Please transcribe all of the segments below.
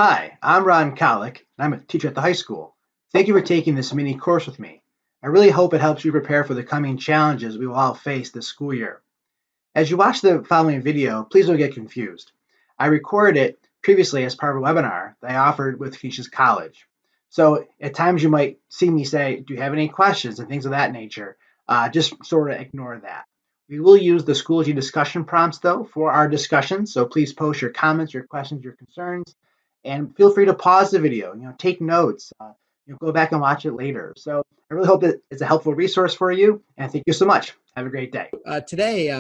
Hi, I'm Ron Kolick, and I'm a teacher at the high school. Thank you for taking this mini course with me. I really hope it helps you prepare for the coming challenges we will all face this school year. As you watch the following video, please don't get confused. I recorded it previously as part of a webinar that I offered with Keisha's College. So at times you might see me say, do you have any questions and things of that nature? Just sort of ignore that. We will use the Schoology discussion prompts though for our discussion. So please post your comments, your questions, your concerns, and feel free to pause the video, take notes, go back and watch it later. So I really hope that it's a helpful resource for you. And thank you so much. Have a great day. Today,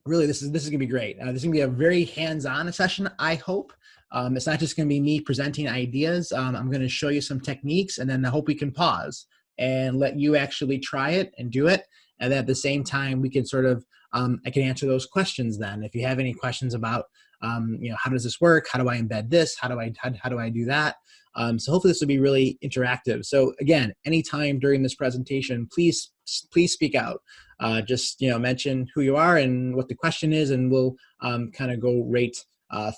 really, this is gonna be great. This is gonna be a very hands-on session, I hope. It's not just gonna be me presenting ideas. I'm gonna show you some techniques, and then I hope we can pause and let you actually try it and do it. And then at the same time, we can sort of, I can answer those questions then. If you have any questions about, how does this work? How do I embed this? How do I do that? So hopefully this will be really interactive. So again, anytime during this presentation, please speak out. Just mention who you are and what the question is, and we'll kind of go right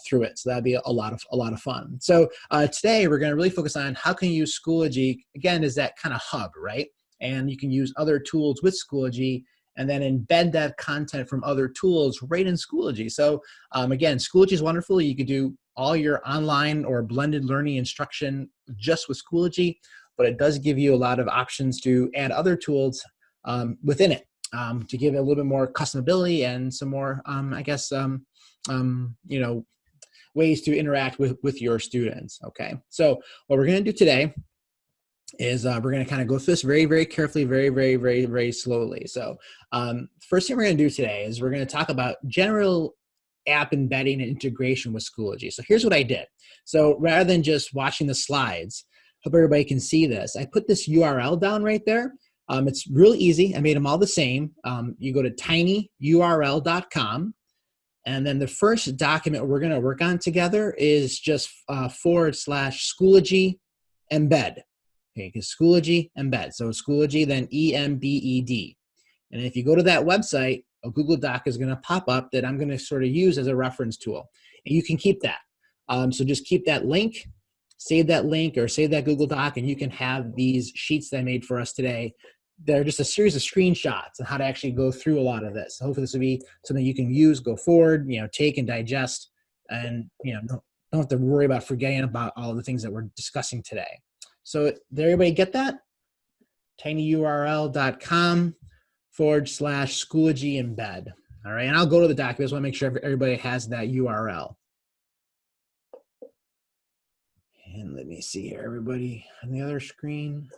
through it. So that'd be a lot of fun. So today we're going to really focus on how can you use Schoology, again, is that kind of hub, right? And you can use other tools with Schoology and then embed that content from other tools right in Schoology. So again, Schoology is wonderful. You could do all your online or blended learning instruction just with Schoology, but it does give you a lot of options to add other tools within it to give it a little bit more customability and some more, ways to interact with your students. Okay, so what we're going to do today is we're going to kind of go through this very, very carefully, very, very, very, very slowly. So first thing we're going to do today is we're going to talk about general app embedding and integration with Schoology. So here's what I did. So rather than just watching the slides, hope everybody can see this. I put this URL down right there. It's really easy. I made them all the same. You go to tinyurl.com. And then the first document we're going to work on together is just / Schoology embed. Okay, because Schoology embed. So Schoology, then EMBED. And if you go to that website, a Google Doc is going to pop up that I'm going to sort of use as a reference tool. And you can keep that. So just keep that link, save that link or save that Google Doc, and you can have these sheets that I made for us today. They're just a series of screenshots on how to actually go through a lot of this. So hopefully this will be something you can use, go forward, take and digest, and don't have to worry about forgetting about all the things that we're discussing today. So did everybody get that? tinyurl.com / Schoology embed. All right, and I'll go to the document. I just want to make sure everybody has that URL. And let me see here, everybody on the other screen.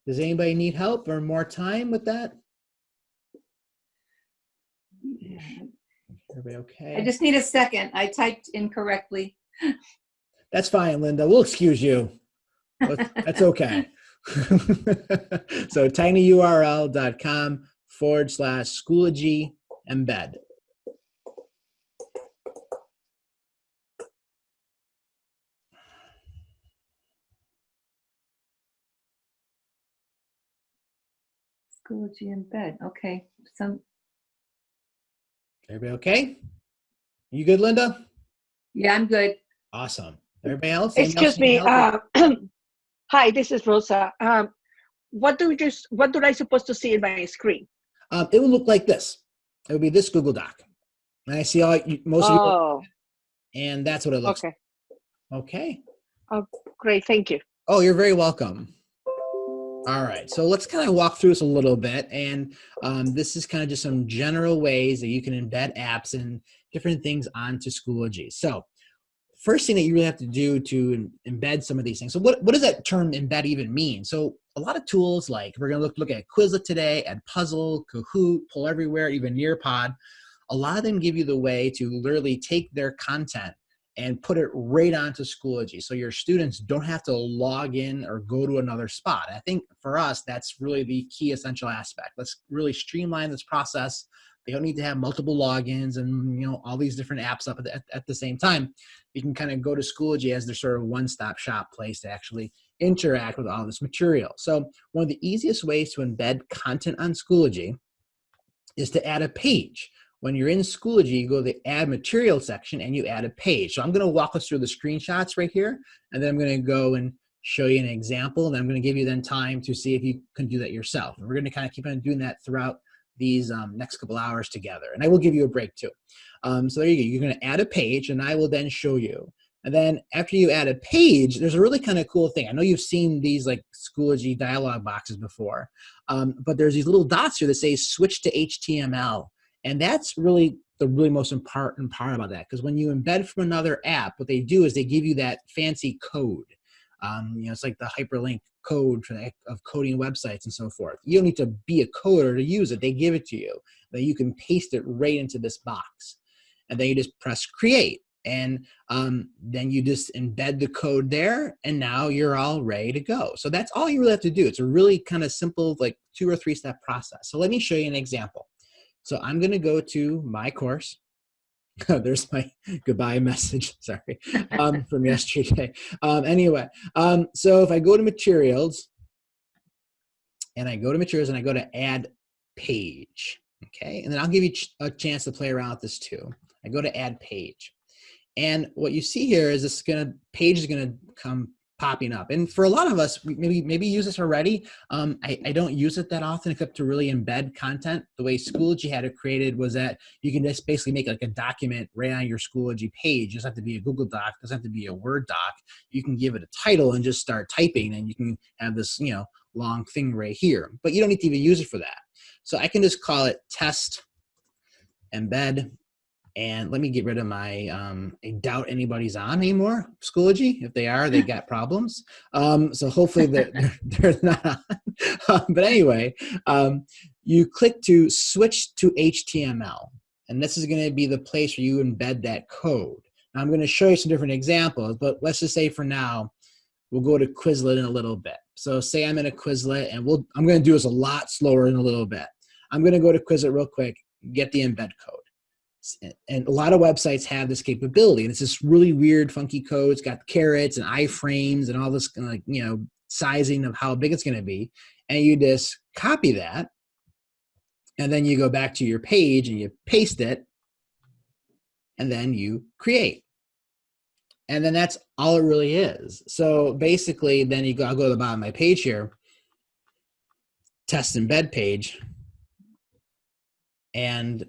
Does anybody need help or more time with that? Everybody okay? I just need a second. I typed incorrectly. That's fine, Linda. We'll excuse you. That's okay. So tinyurl.com / Schoology embed. Schoology embed. Okay. Everybody okay? You good, Linda? Yeah, I'm good. Awesome. Everybody else? Excuse me. Hi, this is Rosa. What do I supposed to see in my screen? It will look like this. It will be this Google Doc. And I see most of you. And that's what it looks like. Okay. Oh, great. Thank you. Oh, you're very welcome. All right. So let's kind of walk through this a little bit. And this is kind of just some general ways that you can embed apps and different things onto Schoology. So first thing that you really have to do to embed some of these things. So what does that term embed even mean? So a lot of tools, like we're going to look at Quizlet today, Edpuzzle, Kahoot, Pull Everywhere, even Nearpod. A lot of them give you the way to literally take their content and put it right onto Schoology. So your students don't have to log in or go to another spot. I think for us, that's really the key essential aspect. Let's really streamline this process. They don't need to have multiple logins and all these different apps up at the same time. You can kind of go to Schoology as their sort of one-stop shop place to actually interact with all this material. So one of the easiest ways to embed content on Schoology is to add a page. when you're in Schoology, you go to the add material section and you add a page. So I'm going to walk us through the screenshots right here, and then I'm going to go and show you an example, and I'm going to give you then time to see if you can do that yourself. And we're going to kind of keep on doing that throughout these next couple hours together, and I will give you a break too. So there you go. You're going to add a page, and I will then show you. And then after you add a page, there's a really kind of cool thing. I know you've seen these like Schoology dialog boxes before, but there's these little dots here that say switch to HTML. And that's really the most important part about that, because when you embed from another app, what they do is they give you that fancy code. You know, it's like the hyperlink code of coding websites and so forth. You don't need to be a coder to use it. They give it to you. Then you can paste it right into this box. And then you just press create. And then you just embed the code there, and now you're all ready to go. So that's all you really have to do. It's a really kind of simple, like 2 or 3 step process. So let me show you an example. So I'm going to go to my course. There's my goodbye message, sorry, from yesterday. Anyway, so if I go to materials, and I go to add page, okay? And then I'll give you a chance to play around with this too. I go to add page. And what you see here is page is gonna come popping up. And for a lot of us, maybe use this already. I don't use it that often except to really embed content. The way Schoology had it created was that you can just basically make like a document right on your Schoology page. It doesn't have to be a Google Doc, it doesn't have to be a Word doc. You can give it a title and just start typing, and you can have this, you know, long thing right here. But you don't need to even use it for that. So I can just call it test embed. And let me get rid of my, I doubt anybody's on anymore, Schoology. If they are, they got problems. So hopefully they're not on. But anyway, you click to switch to HTML. And this is going to be the place where you embed that code. Now I'm going to show you some different examples, but let's just say for now, we'll go to Quizlet in a little bit. So say I'm in a Quizlet, and I'm going to do this a lot slower in a little bit. I'm going to go to Quizlet real quick, get the embed code. And a lot of websites have this capability, and it's this really weird, funky code. It's got carets and iframes and all this, like, you know, sizing of how big it's going to be. And you just copy that, and then you go back to your page and you paste it, and then you create. And then that's all it really is. So basically, then I'll go to the bottom of my page here, test embed page, and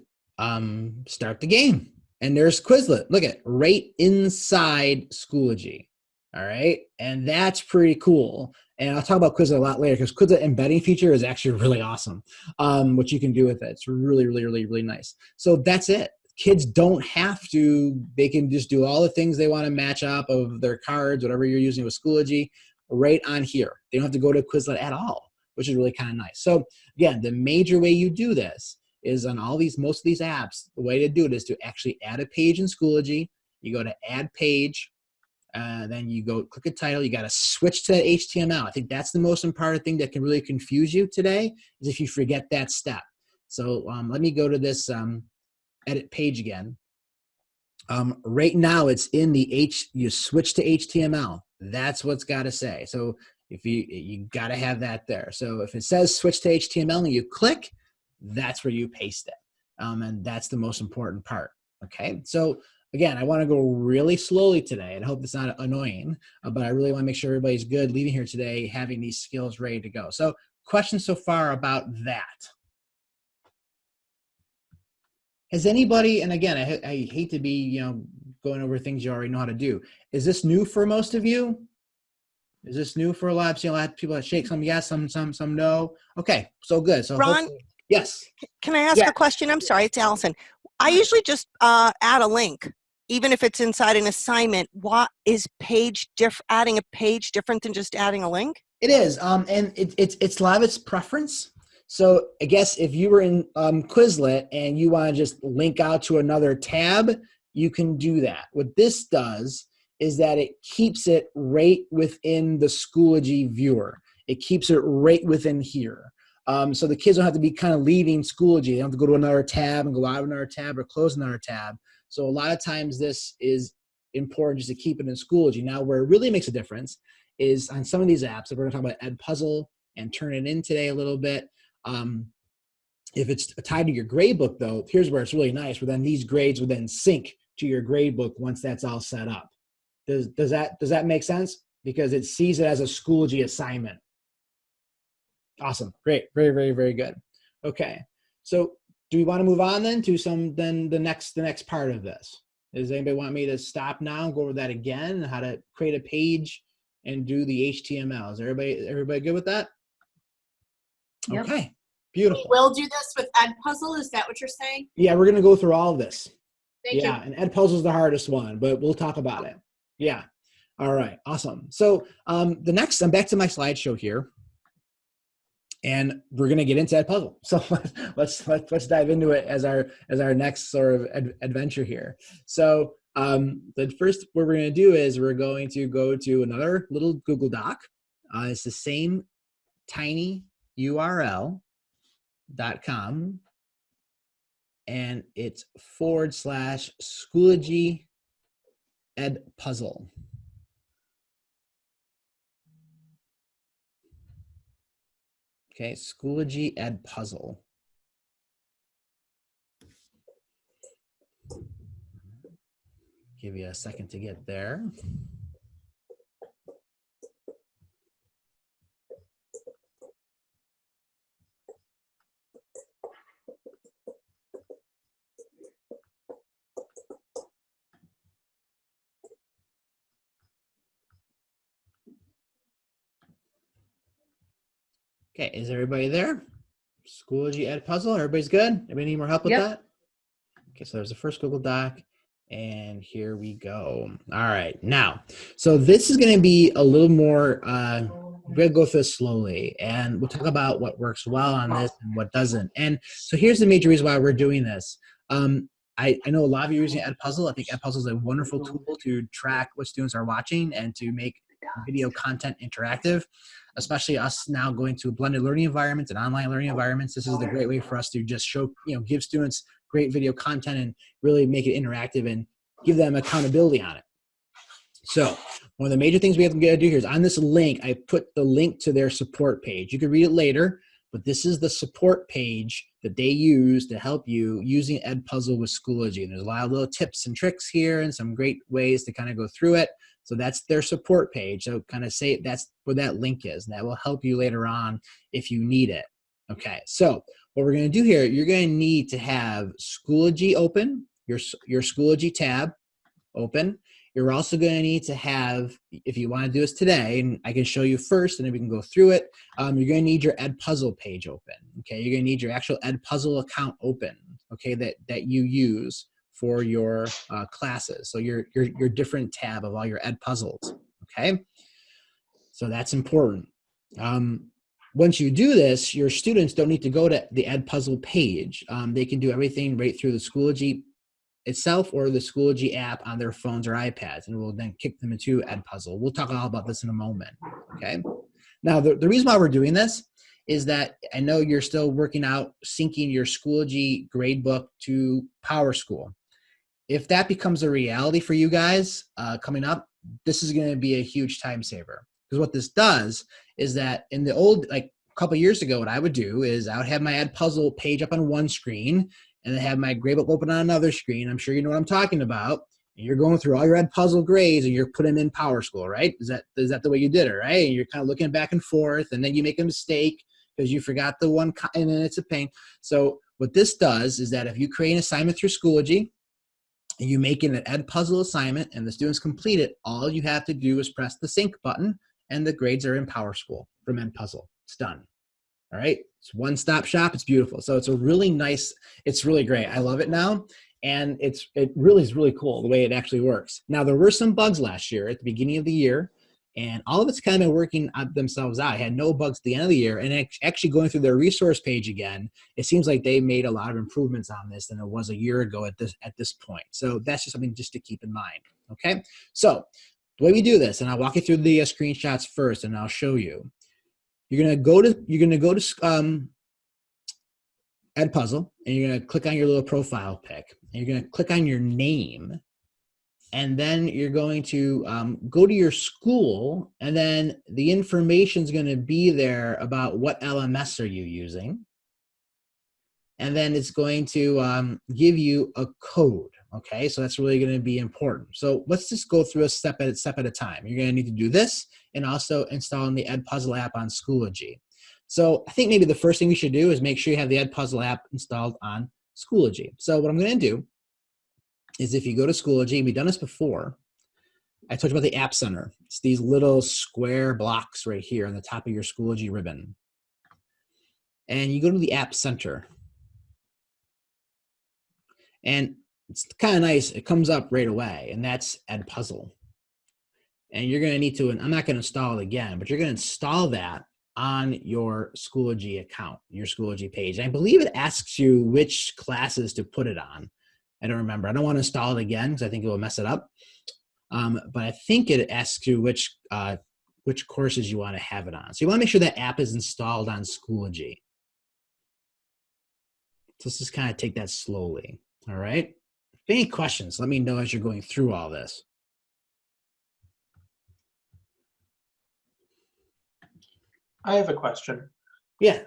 start the game. And there's Quizlet. Look at it, right inside Schoology. All right. And that's pretty cool. And I'll talk about Quizlet a lot later, because Quizlet embedding feature is actually really awesome. What you can do with it. It's really, really, really, really nice. So that's it. Kids don't have to, they can just do all the things they want to match up of their cards, whatever you're using with Schoology, right on here. They don't have to go to Quizlet at all, which is really kind of nice. So again, the major way you do this is on most of these apps, the way to do it is to actually add a page in Schoology. You go to add page, then you go click a title. You got to switch to HTML. I think that's the most important thing that can really confuse you today, is if you forget that step. So let me go to this edit page again. Right now it's in the you switch to HTML. That's what's got to say. So if you got to have that there. So if it says switch to HTML and you click, that's where you paste it. And that's the most important part. Okay. So again, I want to go really slowly today, and I hope it's not annoying, but I really want to make sure everybody's good leaving here today, having these skills ready to go. So questions so far about that? Has anybody, and again, I hate to be, going over things you already know how to do. Is this new for most of you? Is this new for a lot of people that shake? Some yes, some no. Okay, so good. So Ron, yes. Can I ask a question? I'm sorry, it's Allison. I usually just add a link, even if it's inside an assignment. What is adding a page different than just adding a link? It is, and it's a lot of its preference. So I guess if you were in Quizlet and you want to just link out to another tab, you can do that. What this does is that it keeps it right within the Schoology viewer. It keeps it right within here. So the kids don't have to be kind of leaving Schoology. They don't have to go to another tab and go out of another tab or close another tab. So a lot of times this is important just to keep it in Schoology. Now where it really makes a difference is on some of these apps, if we're going to talk about Edpuzzle and Turn It In today a little bit, If it's tied to your grade book, though, here's where it's really nice, where then these grades would then sync to your grade book once that's all set up. Does that make sense? Because it sees it as a Schoology assignment. Awesome. Great. Very, very, very good. Okay. So do we want to move on then to the next part of this? Does anybody want me to stop now and go over that again, how to create a page and do the HTML? Is everybody good with that? Yep. Okay. Beautiful. We will do this with Edpuzzle. Is that what you're saying? Yeah, we're going to go through all of this. Thank you. And Edpuzzle is the hardest one, but we'll talk about it. Yeah. All right. Awesome. So I'm back to my slideshow here, and we're going to get into Edpuzzle. So let's dive into it as our next sort of adventure here. So the first what we're going to do is we're going to go to another little Google Doc. It's the same tiny URL.com, and it's /Schoology Edpuzzle. Okay, Schoology Edpuzzle. Give you a second to get there. Okay, is everybody there? Schoology Edpuzzle, everybody's good? Anybody need more help with that? Okay, so there's the first Google Doc, and here we go. All right, now, so this is gonna be a little more, we're gonna go through this slowly, and we'll talk about what works well on this and what doesn't. And so here's the major reason why we're doing this. I know a lot of you are using Edpuzzle. I think Edpuzzle is a wonderful tool to track what students are watching and to make video content interactive, especially us now going to blended learning environments and online learning environments. This is the great way for us to just show, give students great video content and really make it interactive and give them accountability on it. So one of the major things we have to do here is on this link, I put the link to their support page. You can read it later, but this is the support page that they use to help you using Edpuzzle with Schoology. And there's a lot of little tips and tricks here and some great ways to kind of go through it. So that's their support page. So kind of say that's where that link is. And that will help you later on if you need it. Okay, so what we're going to do here, you're going to need to have Schoology open, your Schoology tab open. You're also going to need to have, if you want to do this today, and I can show you first and then we can go through it, you're going to need your Edpuzzle page open. Okay, you're going to need your actual Edpuzzle account open, okay, that you use for your classes. So your different tab of all your Edpuzzles, okay? So that's important. Once you do this, your students don't need to go to the Edpuzzle page. They can do everything right through the Schoology itself or the Schoology app on their phones or iPads, and we'll then kick them into Edpuzzle. We'll talk all about this in a moment, okay? Now, the reason why we're doing this is that I know you're still working out syncing your Schoology gradebook to PowerSchool. If that becomes a reality for you guys coming up, this is going to be a huge time saver. Because what this does is that in the old, like a couple years ago, what I would do is I would have my Edpuzzle page up on one screen and then have my gradebook open on another screen. I'm sure you know what I'm talking about. And you're going through all your Edpuzzle grades and you're putting them in PowerSchool, right? Is that the way you did it, right? And you're kind of looking back and forth, and then you make a mistake because you forgot the one, and then it's a pain. So what this does is that if you create an assignment through Schoology, and you make it an Edpuzzle assignment and the students complete it, all you have to do is press the sync button and the grades are in PowerSchool from Edpuzzle. It's done. All right. It's one-stop shop. It's beautiful. So it's a really nice, it's really great. I love it now. And it really is really cool the way it actually works. Now, there were some bugs last year at the beginning of the year, and all of it's kind of working themselves out. I had no bugs at the end of the year, and actually going through their resource page again, it seems like they made a lot of improvements on this than it was a year ago at this point. So that's just something just to keep in mind. Okay, so the way we do this, and I'll walk you through the screenshots first, and I'll show you. You're gonna go to Edpuzzle, and you're gonna click on your little profile pic, and you're gonna click on your name. And then you're going to go to your school, and then the information is going to be there about what LMS are you using. and then it's going to give you a code. Okay, so that's really going to be important. So let's just go through a step at a time. You're going to need to do this and also installing the Edpuzzle app on Schoology. So I think maybe the first thing you should do is make sure you have the Edpuzzle app installed on Schoology. So what I'm going to do is, if you go to Schoology, we've done this before, I told you about the App Center. It's these little square blocks right here on the top of your Schoology ribbon. And you go to the App Center. And it's kind of nice. It comes up right away, and that's Edpuzzle. And you're going to need to, and I'm not going to install it again, but you're going to install that on your Schoology account, your Schoology page. And I believe it asks you which classes to put it on. I don't remember. I don't want to install it again because I think it will mess it up. But I think it asks you which courses you want to have it on. So you want to make sure that app is installed on Schoology. So let's just kind of take that slowly. All right. If any questions, let me know as you're going through all this. I have a question. Yeah.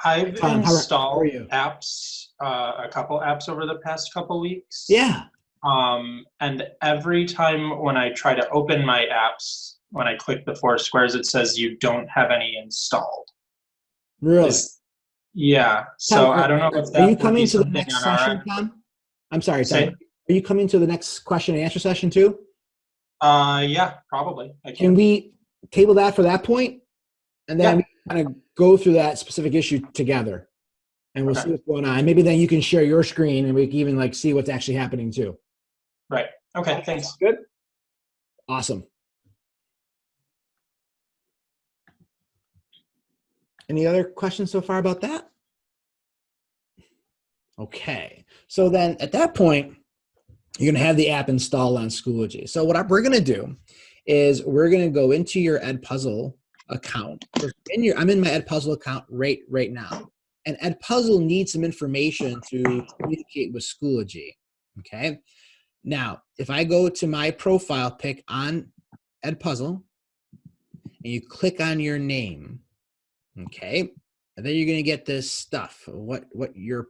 I've Tom, how are you? apps, a couple apps over the past couple weeks. Yeah. And every time when I try to open my apps, when I click the 4 squares, it says you don't have any installed. Really? Yeah. So Tom, I don't know if that are you would coming be to the something next on our session, end. Tom? I'm sorry, Tom. Say- Are you coming to the next question and answer session too? Yeah, probably. I Can we table that for that point? And then Yeah. we kind of go through that specific issue together. And we'll Okay. see what's going on. Maybe then you can share your screen and we can even like see what's actually happening too. Right. Okay, thanks. Good. Awesome. Any other questions so far about that? Okay. So then at that point, you're going to have the app installed on Schoology. So what we're going to do is we're going to go into your Edpuzzle account. I'm in my Edpuzzle account right now. And Edpuzzle needs some information to communicate with Schoology. Okay. Now, if I go to my profile pic on Edpuzzle and you click on your name, okay, and then you're going to get this stuff, what your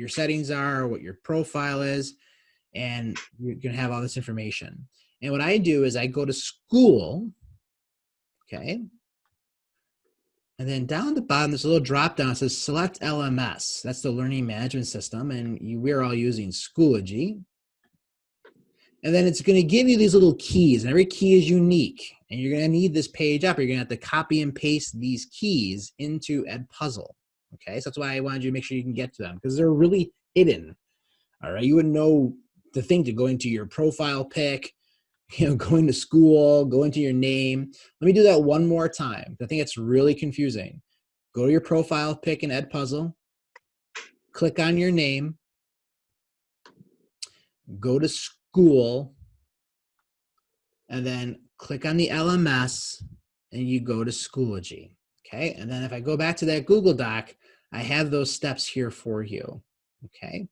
settings are, what your profile is, and you're going to have all this information. And what I do is I go to school, okay, and then down at the bottom, there's a little drop down that says select LMS. That's the learning management system, and we're all using Schoology. And then it's going to give you these little keys, and every key is unique. And you're going to need this page up. You're going to have to copy and paste these keys into Edpuzzle. Okay, so that's why I wanted you to make sure you can get to them, because they're really hidden. All right, you wouldn't know the thing to go into your profile pic, going to school, go into your name. Let me do that one more time. I think it's really confusing. Go to your profile pic in Edpuzzle, click on your name, go to school, and then click on the LMS, and you go to Schoology. Okay, and then if I go back to that Google Doc, I have those steps here for you. Okay.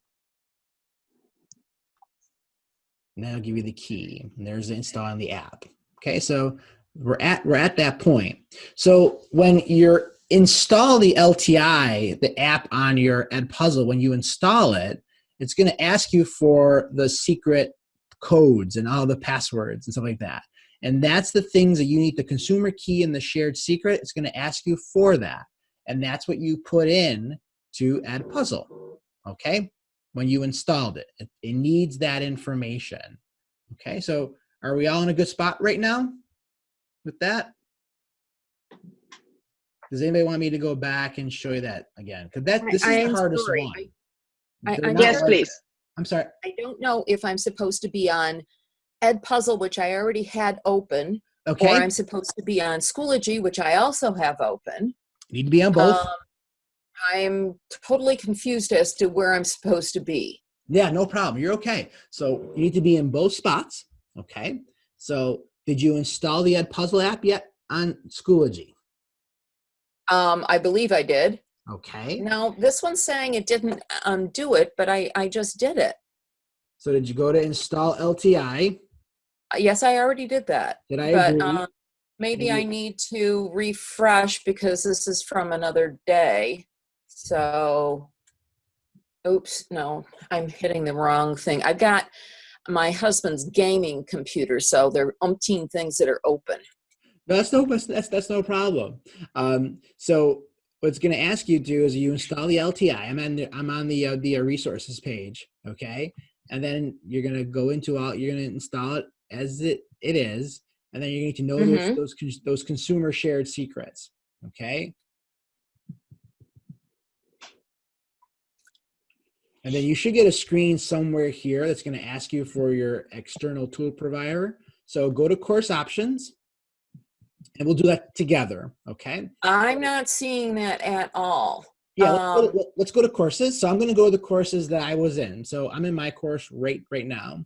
And then I'll give you the key. And there's the installing the app. Okay, so we're at that point. So when you're install the LTI, the app on your Edpuzzle, when you install it, it's going to ask you for the secret codes and all the passwords and stuff like that. And that's the things that you need, the consumer key and the shared secret. It's going to ask you for that. And that's what you put in to Edpuzzle. Okay. When you installed it, it needs that information. Okay, so are we all in a good spot right now with that? Does anybody want me to go back and show you that again? Because this is the hardest one. Yes, please. I'm sorry. I don't know if I'm supposed to be on Edpuzzle, which I already had open, Okay. or I'm supposed to be on Schoology, which I also have open. You need to be on both. I'm totally confused as to where I'm supposed to be. Yeah, no problem. You're okay. So you need to be in both spots. Okay. So did you install the Edpuzzle app yet on Schoology? I believe I did. Okay. Now, this one's saying it didn't do it, but I just did it. So did you go to install LTI? Yes, I already did that. Did I agree? Maybe I need to refresh because this is from another day. So Oops, no, I'm hitting the wrong thing. I've got my husband's gaming computer, so there are umpteen things that are open. That's no problem. So what's going to ask you to do is you install the LTI. I'm on the resources page, okay? And then you're going to go into you're going to install it as it is, and then you're going to know those consumer shared secrets, okay? And then you should get a screen somewhere here that's going to ask you for your external tool provider. So go to course options, and we'll do that together, okay? I'm not seeing that at all. Yeah, let's go to courses. So I'm going to go to the courses that I was in. So I'm in my course right now.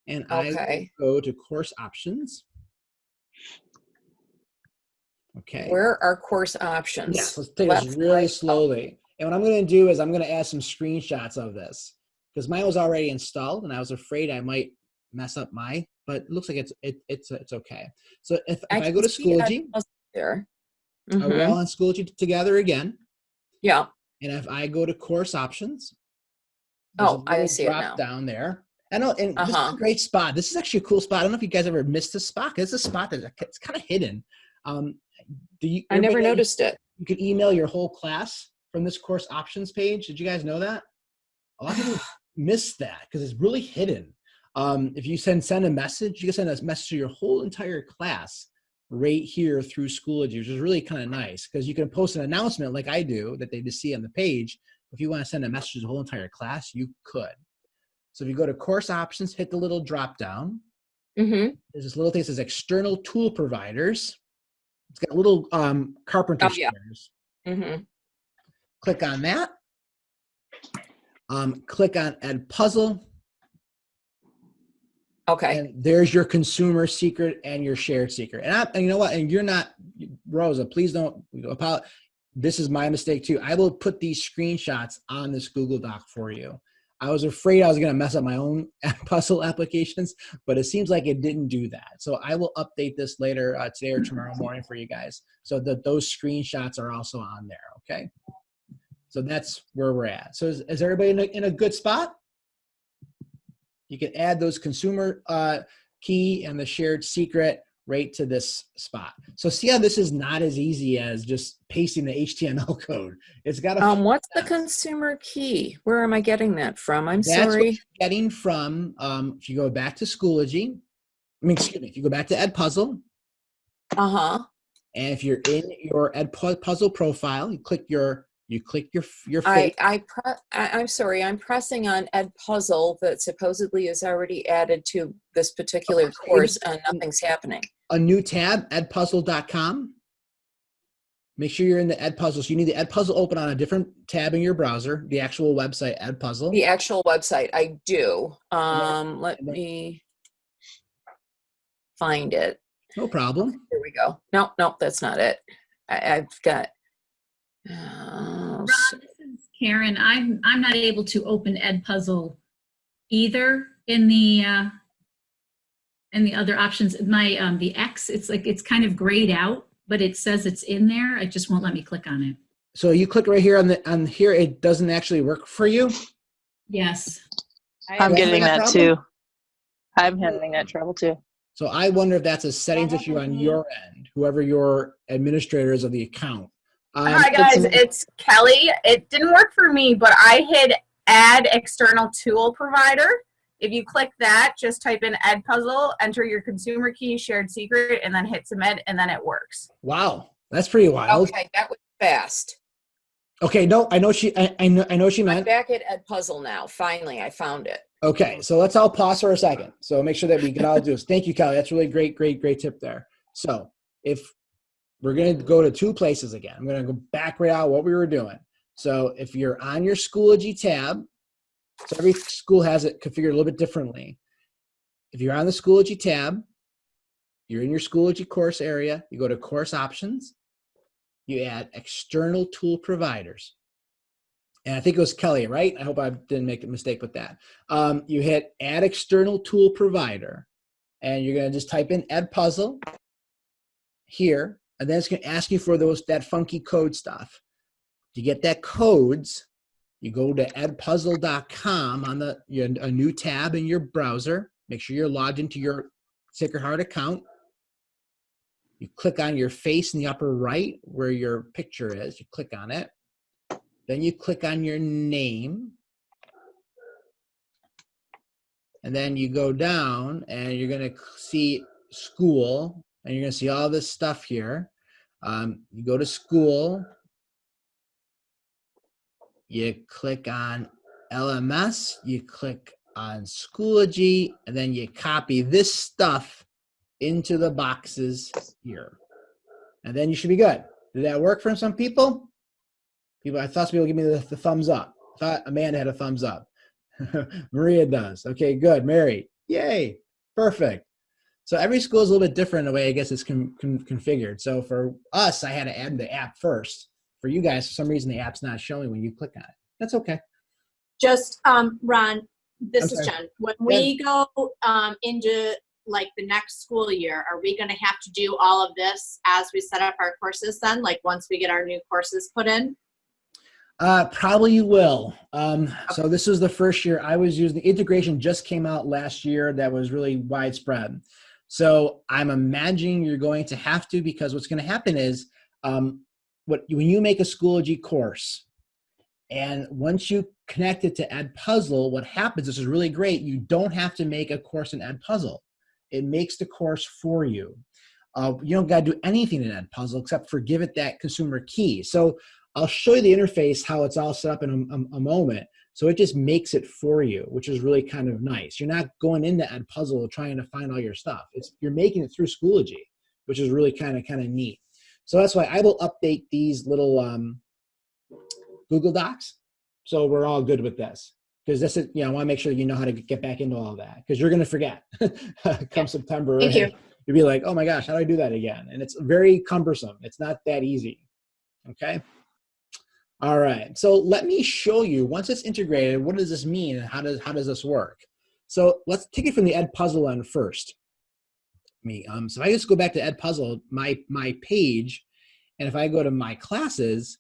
And I go to course options. Okay. Where are course options? Yes, let's take this really slowly. And what I'm going to do is I'm going to add some screenshots of this because mine was already installed and I was afraid I might mess up but it looks like it's okay. So if I go to Schoology, there. Are we all on Schoology together again? Yeah. And if I go to course options, I see it now. Drop down there. I know, and this is a great spot. This is actually a cool spot. I don't know if you guys ever missed this spot. It's a spot it's kind of hidden. I never noticed it. You can email your whole class from this course options page. Did you guys know that? A lot of people miss that because it's really hidden. If you send a message, you can send a message to your whole entire class right here through Schoology, which is really kind of nice because you can post an announcement like I do that they just see on the page. If you want to send a message to the whole entire class, you could. So if you go to course options, hit the little drop down. There's this little thing that says external tool providers. It's got little carpenter squares. Click on that. Click on Edpuzzle. Okay. And there's your consumer secret and your shared secret. And you know what? And you're not, Rosa, please don't apologize. This is my mistake too. I will put these screenshots on this Google Doc for you. I was afraid I was going to mess up my own puzzle applications, but it seems like it didn't do that. So I will update this later today or tomorrow morning for you guys so that those screenshots are also on there, okay? So that's where we're at. So is everybody in a good spot? You can add those consumer key and the shared secret right to this spot. So see how this is not as easy as just pasting the HTML code. It's got a what's the consumer key? Where am I getting that from? I'm sorry. That's what you're getting from, if you go back to Schoology, if you go back to Edpuzzle. And if you're in your Edpuzzle profile, you click your face. I'm sorry, I'm pressing on Edpuzzle that supposedly is already added to this particular course and nothing's happening. A new tab, edpuzzle.com. Make sure you're in the Edpuzzle. So you need the Edpuzzle open on a different tab in your browser, the actual website, Edpuzzle. The actual website, I do. Let me find it. No problem. Here we go. No, that's not it. I've got... Ron, this is Karen. I'm not able to open Edpuzzle either in the other options. My the X, it's kind of grayed out, but it says it's in there. It just won't let me click on it. So you click right here on here. It doesn't actually work for you. Yes, I'm getting that too. I'm having that trouble too. So I wonder if that's a settings issue on your end, whoever your administrator is of the account. Hi guys, it's Kelly. It didn't work for me, but I hit add external tool provider. If you click that, just type in Edpuzzle, enter your consumer key, shared secret, and then hit submit, and then it works. Wow, that's pretty wild. Okay, that was fast. Okay, no, I know she meant. I'm back at Edpuzzle now. Finally, I found it. Okay, so let's all pause for a second. So make sure that we can all do this. Thank you, Kelly. That's really great tip there. So if we're going to go to two places again. I'm going to go back right out what we were doing. So if you're on your Schoology tab, so every school has it configured a little bit differently. If you're on the Schoology tab, you're in your Schoology course area, you go to course options, you add external tool providers. And I think it was Kelly, right? I hope I didn't make a mistake with that. You hit add external tool provider, and you're going to just type in Edpuzzle here. And then it's going to ask you for that funky code stuff. To get that codes, You go to edpuzzle.com on a new tab in your browser. Make sure you're logged into your Sacred Heart account. You click on your face in the upper right where your picture is. You click on it. Then you click on your name. And then you go down and you're going to see school, and you're going to see all this stuff here. You go to school. You click on LMS. You click on Schoology, and then you copy this stuff into the boxes here. And then you should be good. Did that work for some people? I thought some people would give me the thumbs up. I thought Amanda had a thumbs up. Maria does. Okay, good. Mary, yay, perfect. So every school is a little bit different in the way I guess it's configured. So for us, I had to add the app first. For you guys, for some reason, the app's not showing when you click on it. That's okay. Just, Ron, this is Jen. When we go into like the next school year, are we going to have to do all of this as we set up our courses then, like once we get our new courses put in? Probably you will. So this is the first year I was using. The integration just came out last year that was really widespread. So I'm imagining you're going to have to, because what's going to happen is when you make a Schoology course, and once you connect it to Edpuzzle, what happens, this is really great, you don't have to make a course in Edpuzzle. It makes the course for you. You don't got to do anything in Edpuzzle except for give it that consumer key. So I'll show you the interface, how it's all set up in a moment. So it just makes it for you, which is really kind of nice. You're not going into Edpuzzle trying to find all your stuff. You're making it through Schoology, which is really kind of neat. So that's why I will update these little Google Docs, so we're all good with this. Because this is, I want to make sure you know how to get back into all of that, because you're going to forget come September. Thank you. You'll be like, oh my gosh, how do I do that again? And it's very cumbersome. It's not that easy. Okay. All right. So let me show you, once it's integrated, what does this mean and how does this work? So let's take it from the Edpuzzle end first. So if I just go back to Edpuzzle, my page, and if I go to my classes,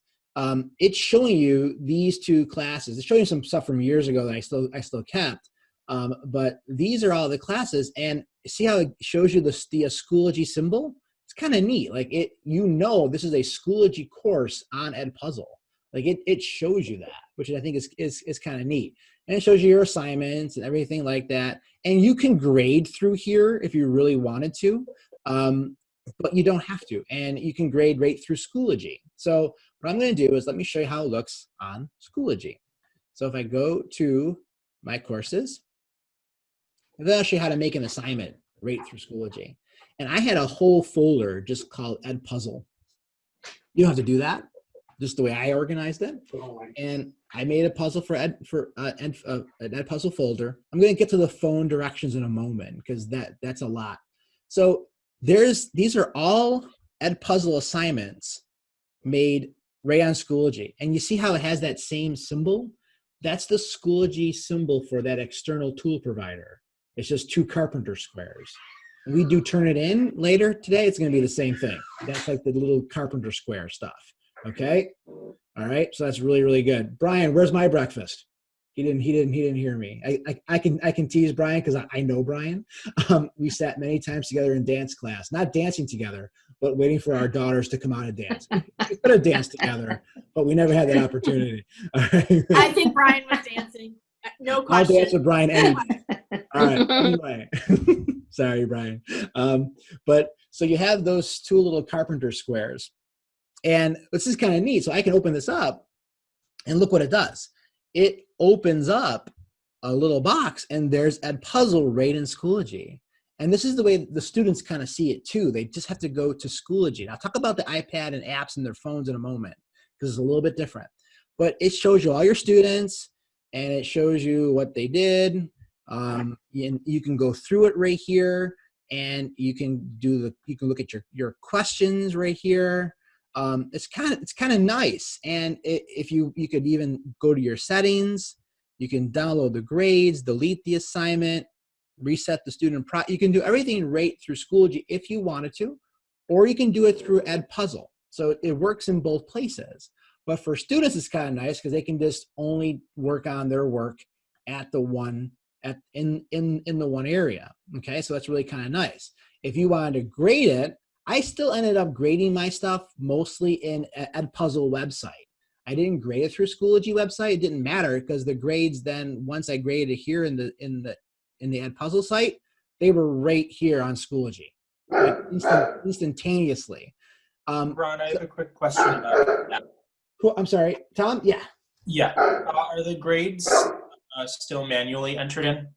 it's showing you these two classes. It's showing you some stuff from years ago that I still kept, but these are all the classes. And see how it shows you the Schoology symbol? It's kind of neat. Like this is a Schoology course on Edpuzzle. Like it shows you that, which I think is kind of neat. And it shows you your assignments and everything like that. And you can grade through here if you really wanted to, but you don't have to. And you can grade right through Schoology. So what I'm going to do is let me show you how it looks on Schoology. So if I go to my courses, then I'll show you how to make an assignment right through Schoology. And I had a whole folder just called Edpuzzle. You don't have to do that, just the way I organized it. And I made a puzzle for an Edpuzzle folder. I'm going to get to the phone directions in a moment because that's a lot. So these are all Edpuzzle assignments made right on Schoology. And you see how it has that same symbol? That's the Schoology symbol for that external tool provider. It's just two carpenter squares. When we do turn it in later today, it's going to be the same thing. That's like the little carpenter square stuff. Okay. All right. So that's really, really good. Brian, where's my breakfast? He didn't hear me. I can tease Brian because I know Brian. We sat many times together in dance class, not dancing together, but waiting for our daughters to come out and dance. We could have danced together, but we never had that opportunity. All right. I think Brian was dancing. No question. I'll dance with Brian anyway. All right. Anyway, sorry, Brian. But so you have those two little carpenter squares, and this is kind of neat. So I can open this up, and look what it does. It opens up a little box, and there's Edpuzzle right in Schoology. And this is the way the students kind of see it too. They just have to go to Schoology. Now, I'll talk about the iPad and apps and their phones in a moment because it's a little bit different. But it shows you all your students, and it shows you what they did. And you can go through it right here, and you can look at your questions right here. It's kind of nice. And if you could even go to your settings, you can download the grades, delete the assignment, reset the student you can do everything right through Schoology if you wanted to, or you can do it through Edpuzzle. So it works in both places. But for students, it's kind of nice because they can just only work on their work at the one in the one area. Okay, so that's really kind of nice. If you wanted to grade it, I still ended up grading my stuff mostly in Edpuzzle website. I didn't grade it through Schoology website. It didn't matter because the grades then, once I graded it here in the Edpuzzle site, they were right here on Schoology, like instantaneously. Ron, I have a quick question about that. Cool. I'm sorry, Tom? Yeah. Yeah. Are the grades still manually entered in?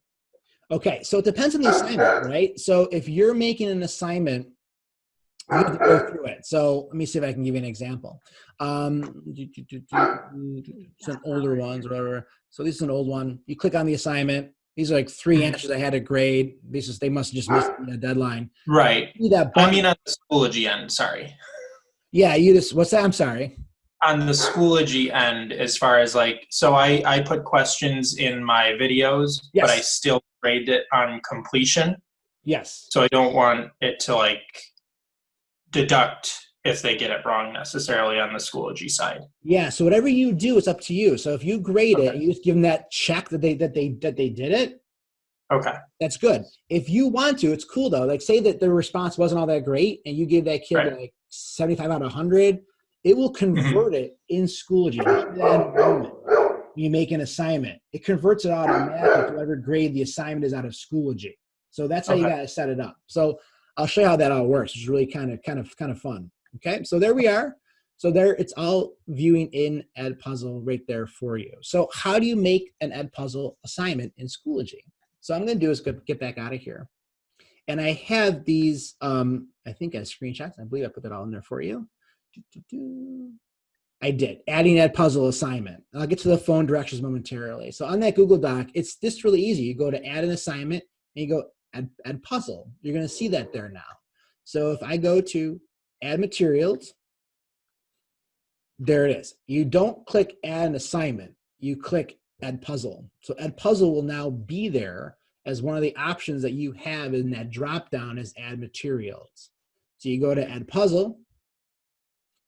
Okay, so it depends on the assignment, right? So if you're making an assignment, you have to go through it. So let me see if I can give you an example. Some older ones, whatever. So this is an old one. You click on the assignment. These are like 3 answers I had to grade. They must have just missed the deadline. Right. That I mean on the Schoology end, sorry. Yeah, what's that? I'm sorry. On the Schoology end, as far as like, so I put questions in my videos, yes, but I still grade it on completion. Yes. So I don't want it to like deduct if they get it wrong necessarily on the Schoology side. Yeah. So whatever you do, it's up to you. So if you grade it, you just give them that check that they did it. Okay. That's good. If you want to, it's cool though. Like say that the response wasn't all that great and you give that kid like 75 out of 100, it will convert it in Schoology. You make an assignment. It converts it automatically to whatever grade the assignment is out of Schoology. So that's how you got to set it up. So I'll show you how that all works. It's really kind of fun. Okay, so there we are. So there, it's all viewing in Edpuzzle right there for you. So how do you make an Edpuzzle assignment in Schoology? So I'm going to do is get back out of here. And I have these, I think as screenshots. I believe I put that all in there for you. I did, adding Edpuzzle assignment. I'll get to the phone directions momentarily. So on that Google Doc, it's just really easy. You go to add an assignment and you go add puzzle. You're going to see that there now. So if I go to add materials, there it is. You don't click add an assignment. You click add puzzle. So add puzzle will now be there as one of the options that you have in that drop down is add materials. So you go to add puzzle.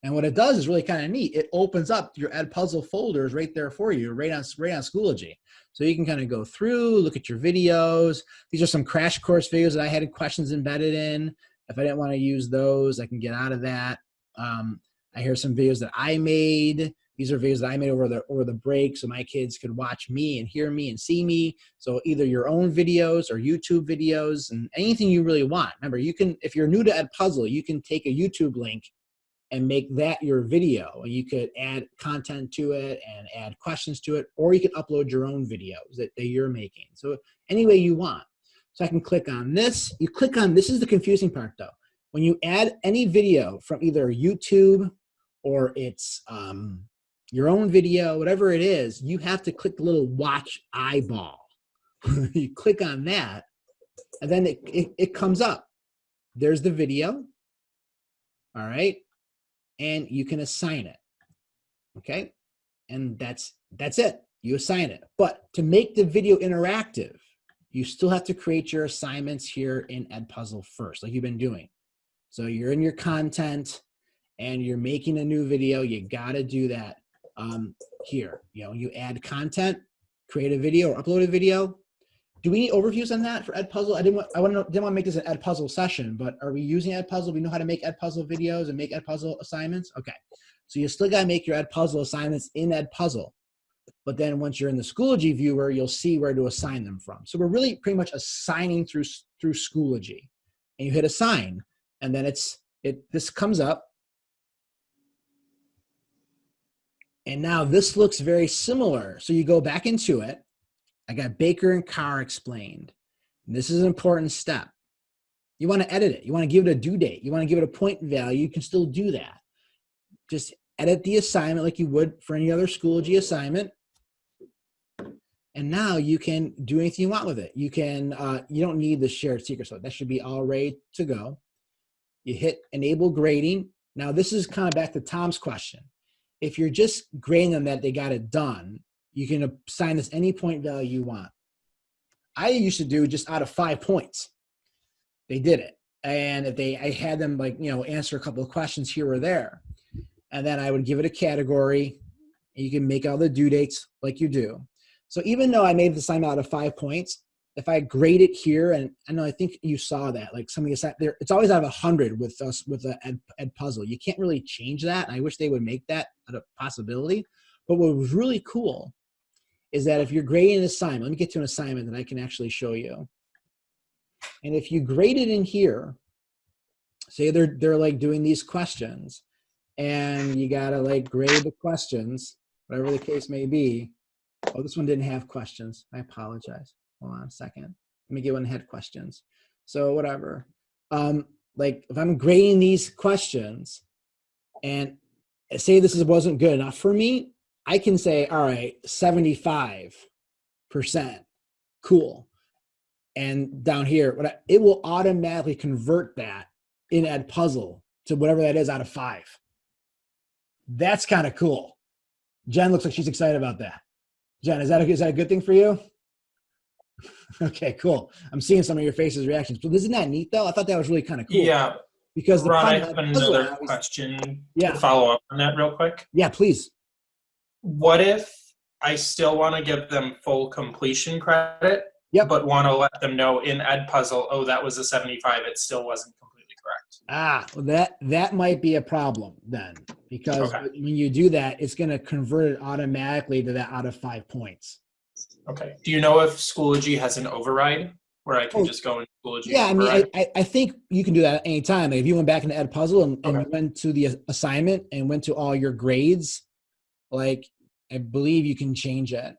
And what it does is really kind of neat. It opens up your Edpuzzle folders right there for you, right on Schoology. So you can kind of go through, look at your videos. These are some crash course videos that I had questions embedded in. If I didn't want to use those, I can get out of that. I hear some videos that I made. These are videos that I made over the break so my kids could watch me and hear me and see me. So either your own videos or YouTube videos and anything you really want. Remember, you can, if you're new to Edpuzzle, you can take a YouTube link and make that your video. You could add content to it and add questions to it, or you can upload your own videos that you're making. So any way you want. So I can click on this. You click on, this is the confusing part though. When you add any video from either YouTube or it's your own video, whatever it is, you have to click the little watch eyeball. You click on that and then it comes up. There's the video, all right? And you can assign it, okay? And that's it, you assign it. But to make the video interactive, you still have to create your assignments here in Edpuzzle first, like you've been doing. So you're in your content and you're making a new video, you gotta do that here. You know, you add content, create a video or upload a video. Do we need overviews on that for Edpuzzle? I didn't want to make this an Edpuzzle session, but are we using Edpuzzle? We know how to make Edpuzzle videos and make Edpuzzle assignments? Okay, so you still gotta make your Edpuzzle assignments in Edpuzzle. But then once you're in the Schoology viewer, you'll see where to assign them from. So we're really pretty much assigning through Schoology. And you hit assign, and then this comes up. And now this looks very similar. So you go back into it. I got Baker and Carr explained. And this is an important step. You want to edit it. You want to give it a due date. You want to give it a point value. You can still do that. Just edit the assignment like you would for any other Schoology assignment. And now you can do anything you want with it. You can, you don't need the shared secret, so that should be all ready to go. You hit enable grading. Now this is kind of back to Tom's question. If you're just grading them that they got it done, you can assign this any point value you want. I used to do just out of 5 points. They did it. And if I had them like, you know, answer a couple of questions here or there. and then I would give it a category, and you can make all the due dates like you do. So even though I made the assignment out of 5 points, if I grade it here, and I know I think you saw that, like some of the there, it's always out of 100 with us with the ed puzzle. You can't really change that. And I wish they would make that a possibility. But what was really cool is that if you're grading an assignment, let me get to an assignment that I can actually show you. And if you grade it in here, say they're like doing these questions, and you gotta like grade the questions, whatever the case may be. Oh, this one didn't have questions. I apologize. Hold on a second. Let me get one that had questions. So whatever. Like if I'm grading these questions and say this wasn't good enough for me, I can say, all right, 75%, cool. And down here, it will automatically convert that in Edpuzzle to whatever that is out of 5. That's kind of cool. Jen looks like she's excited about that. Jen, is that a good thing for you? Okay, cool. I'm seeing some of your faces' reactions. But isn't that neat, though? I thought that was really kind of cool. Yeah. Because Ron, I have another question to follow up on that real quick. Yeah, please. What if I still want to give them full completion credit, but want to let them know in Edpuzzle, oh, that was a 75, it still wasn't completely correct? Ah, well, that might be a problem then, because when you do that, it's going to convert it automatically to that out of 5 points. Okay. Do you know if Schoology has an override where I can just go in Schoology? Yeah, I mean, I think you can do that at any time. Like if you went back into Edpuzzle and you went to the assignment and went to all your grades, like I believe you can change it.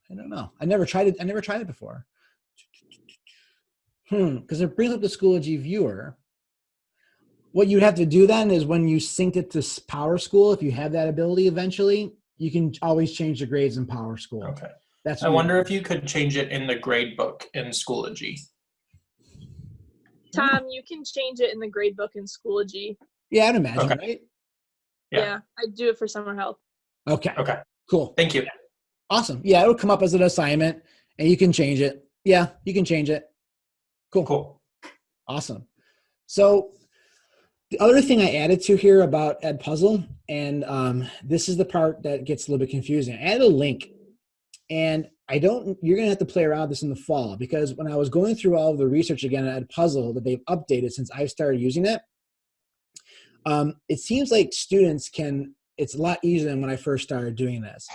I don't know. I never tried it before. Because it brings up the Schoology viewer. What you'd have to do then is when you synced it to PowerSchool, if you have that ability eventually, you can always change the grades in PowerSchool. Okay. I wonder if you could change it in the grade book in Schoology. Tom, you can change it in the grade book in Schoology. Yeah, I'd imagine, right? Yeah, I do it for summer help. Okay. Okay. Cool. Thank you. Awesome. Yeah, it'll come up as an assignment, and you can change it. Yeah, you can change it. Cool. Awesome. So the other thing I added to here about Edpuzzle, and this is the part that gets a little bit confusing. I added a link, and you're going to have to play around with this in the fall, because when I was going through all of the research again at Edpuzzle that they've updated since I've started using it, it seems like students it's a lot easier than when I first started doing this.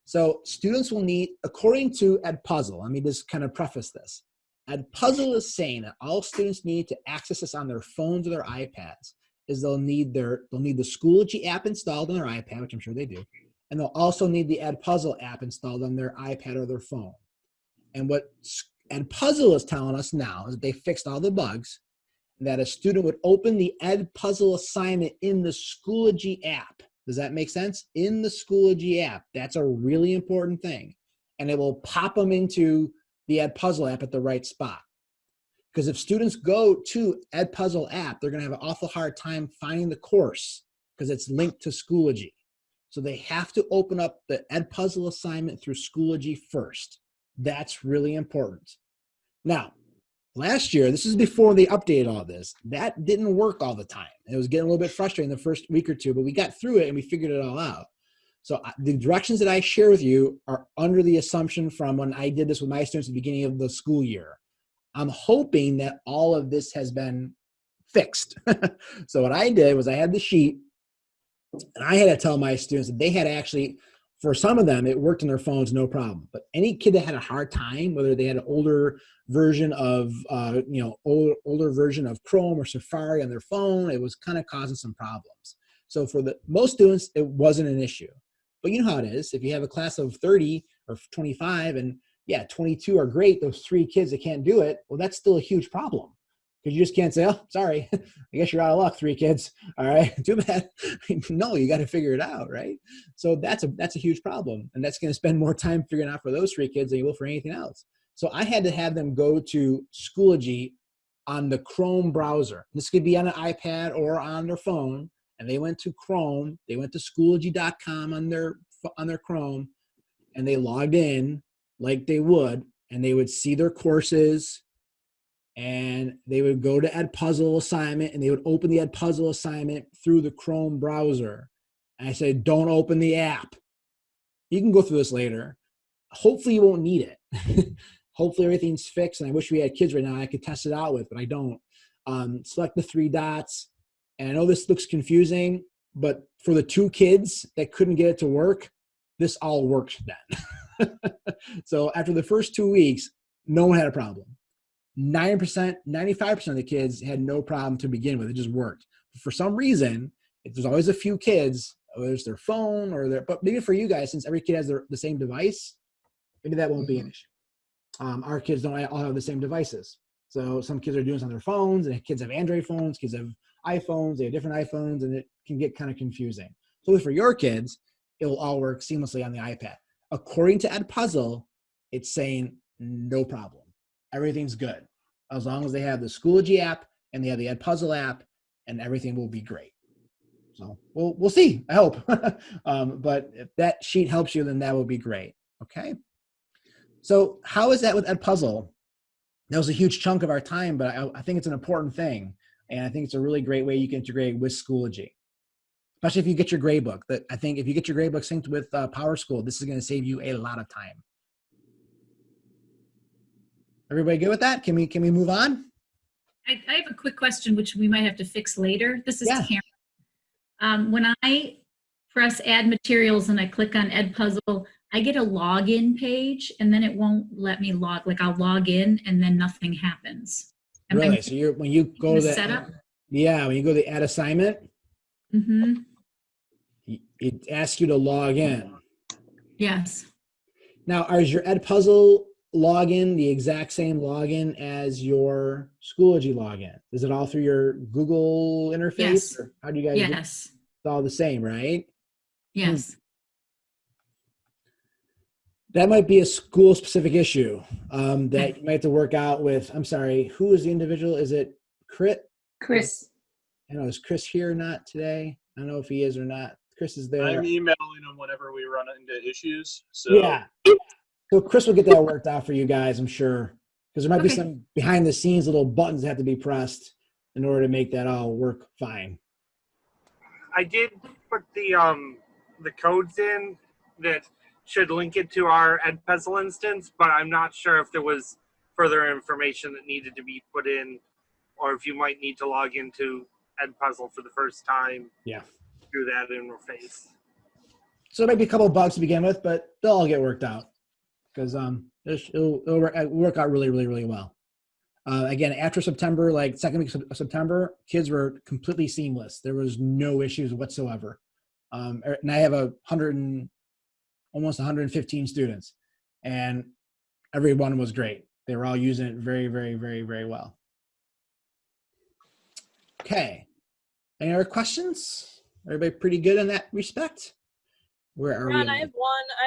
So students will need, according to Edpuzzle, let me just kind of preface this. Edpuzzle is saying that all students need to access this on their phones or their iPads is they'll need the Schoology app installed on their iPad, which I'm sure they do, and they'll also need the Edpuzzle app installed on their iPad or their phone. And what Edpuzzle is telling us now is that they fixed all the bugs, and that a student would open the Edpuzzle assignment in the Schoology app. Does that make sense? In the Schoology app. That's a really important thing. And it will pop them into the Edpuzzle app at the right spot. Because if students go to Edpuzzle app, they're going to have an awful hard time finding the course because it's linked to Schoology. So they have to open up the Edpuzzle assignment through Schoology first. That's really important. Now, last year, this is before they updated all this, that didn't work all the time. It was getting a little bit frustrating the first week or two, but we got through it and we figured it all out. So the directions that I share with you are under the assumption from when I did this with my students at the beginning of the school year. I'm hoping that all of this has been fixed. So what I did was I had the sheet, and I had to tell my students that they had actually, for some of them, it worked on their phones, no problem. But any kid that had a hard time, whether they had an older version of, older version of Chrome or Safari on their phone, it was kind of causing some problems. So for most students, it wasn't an issue. But you know how it is. If you have a class of 30 or 25 and 22 are great, those 3 kids that can't do it, well, that's still a huge problem. Because you just can't say, oh, sorry, I guess you're out of luck, 3 kids. All right, too bad. No, you got to figure it out, right? So that's a huge problem. And that's going to spend more time figuring out for those 3 kids than you will for anything else. So I had to have them go to Schoology on the Chrome browser. This could be on an iPad or on their phone. And they went to Chrome, they went to Schoology.com on their Chrome, and they logged in like they would, and they would see their courses, and they would go to Edpuzzle assignment, and they would open the Edpuzzle assignment through the Chrome browser. And I said, don't open the app. You can go through this later. Hopefully you won't need it. Hopefully everything's fixed. And I wish we had kids right now I could test it out with, but I don't. Select the 3 dots. And I know this looks confusing, but for the 2 kids that couldn't get it to work, this all worked then. So after the first 2 weeks, no one had a problem. 90%, 95% of the kids had no problem to begin with. It just worked. For some reason, there's always a few kids, whether it's their phone or but maybe for you guys, since every kid has the same device, maybe that won't be an issue. Our kids don't all have the same devices. So some kids are doing this on their phones, and kids have Android phones, kids have iPhones, they have different iPhones, and it can get kind of confusing. So for your kids, it will all work seamlessly on the iPad. According to Edpuzzle, it's saying no problem. Everything's good. As long as they have the Schoology app and they have the Edpuzzle app, and everything will be great. So we'll see, I hope. But if that sheet helps you, then that will be great. Okay. So how is that with Edpuzzle? That was a huge chunk of our time, but I think it's an important thing. And I think it's a really great way you can integrate with Schoology, especially if you get your gradebook. I think if you get your gradebook synced with PowerSchool, this is going to save you a lot of time. Everybody good with that? Can we move on? I have a quick question, which we might have to fix later. This is Karen. When I press add materials and I click on Edpuzzle, I get a login page and then it won't let me log. Like I'll log in and then nothing happens. Really? So when you go to the setup? Yeah, when you go to the add assignment, it asks you to log in. Yes. Now, is your Edpuzzle login the exact same login as your Schoology login? Is it all through your Google interface? Yes. Or how do you guys do it? It's all the same, right? Yes. That might be a school-specific issue that you might have to work out with. I'm sorry, who is the individual? Is it Chris? I know, is Chris here or not today? I don't know if he is or not. Chris is there. I'm emailing him whenever we run into issues. So. Yeah. So Chris will get that worked out for you guys, I'm sure. Because there might be some behind-the-scenes little buttons that have to be pressed in order to make that all work fine. I did put the codes in that should link it to our Edpuzzle instance, but I'm not sure if there was further information that needed to be put in, or if you might need to log into Edpuzzle for the first time through that interface. So it might be a couple of bugs to begin with, but they'll all get worked out because it'll work out really, really, really well. Again, after September, like second week of September, kids were completely seamless. There was no issues whatsoever. And I have almost 115 students, and every one was great. They were all using it very, very, very, very well. Okay. Any other questions? Everybody pretty good in that respect? Where are Ron, we? I have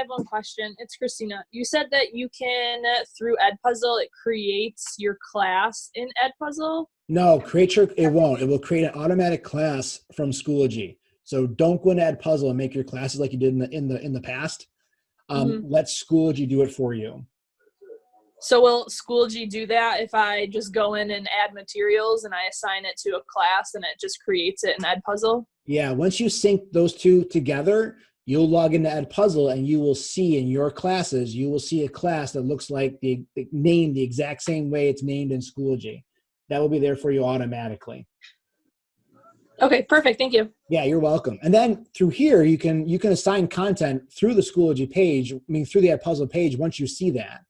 one question. It's Christina. You said that you can, through Edpuzzle, it creates your class in Edpuzzle? No, it won't. It will create an automatic class from Schoology. So don't go into Edpuzzle and make your classes like you did in the past. Let Schoology do it for you. So will Schoology do that if I just go in and add materials and I assign it to a class and it just creates it in Edpuzzle? Yeah, once you sync those two together, you'll log into Edpuzzle and you will see in your classes, you will see a class that looks like named the exact same way it's named in Schoology. That will be there for you automatically. Okay, perfect. Thank you. Yeah, you're welcome. And then through here, you can assign content through the Schoology page, through the Edpuzzle page once you see that.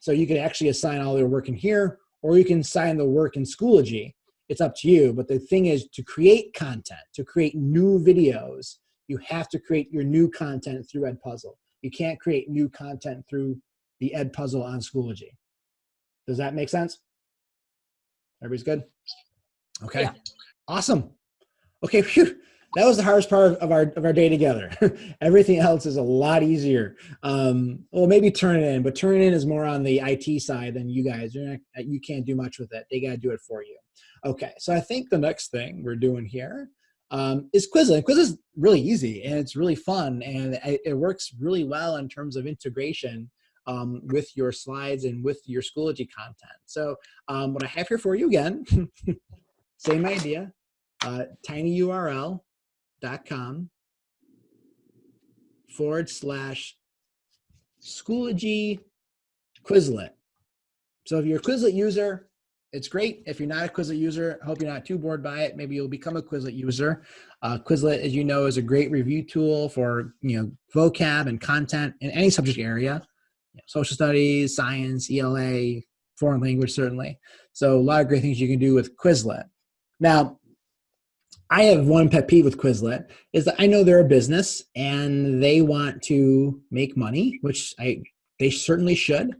So you can actually assign all their work in here, or you can assign the work in Schoology. It's up to you. But the thing is, to create content, to create new videos, you have to create your new content through Edpuzzle. You can't create new content through the Edpuzzle on Schoology. Does that make sense? Everybody's good? Okay. Yeah. Awesome. Okay, phew. That was the hardest part of our day together. Everything else is a lot easier. Well, maybe turn it in, but turn it in is more on the IT side than you guys. You can't do much with it. They got to do it for you. Okay, so I think the next thing we're doing here is Quizlet. Quizlet is really easy and it's really fun, and it works really well in terms of integration with your slides and with your Schoology content. So what I have here for you again, same idea, tinyurl.com/Quizlet. Schoology Quizlet. So if you're a Quizlet user, it's great. If you're not a Quizlet user, I hope you're not too bored by it. Maybe you'll become a Quizlet user. Quizlet, as you know, is a great review tool for vocab and content in any subject area, social studies, science, ELA, foreign language, certainly. So a lot of great things you can do with Quizlet. Now, I have one pet peeve with Quizlet is that I know they're a business and they want to make money, which they certainly should.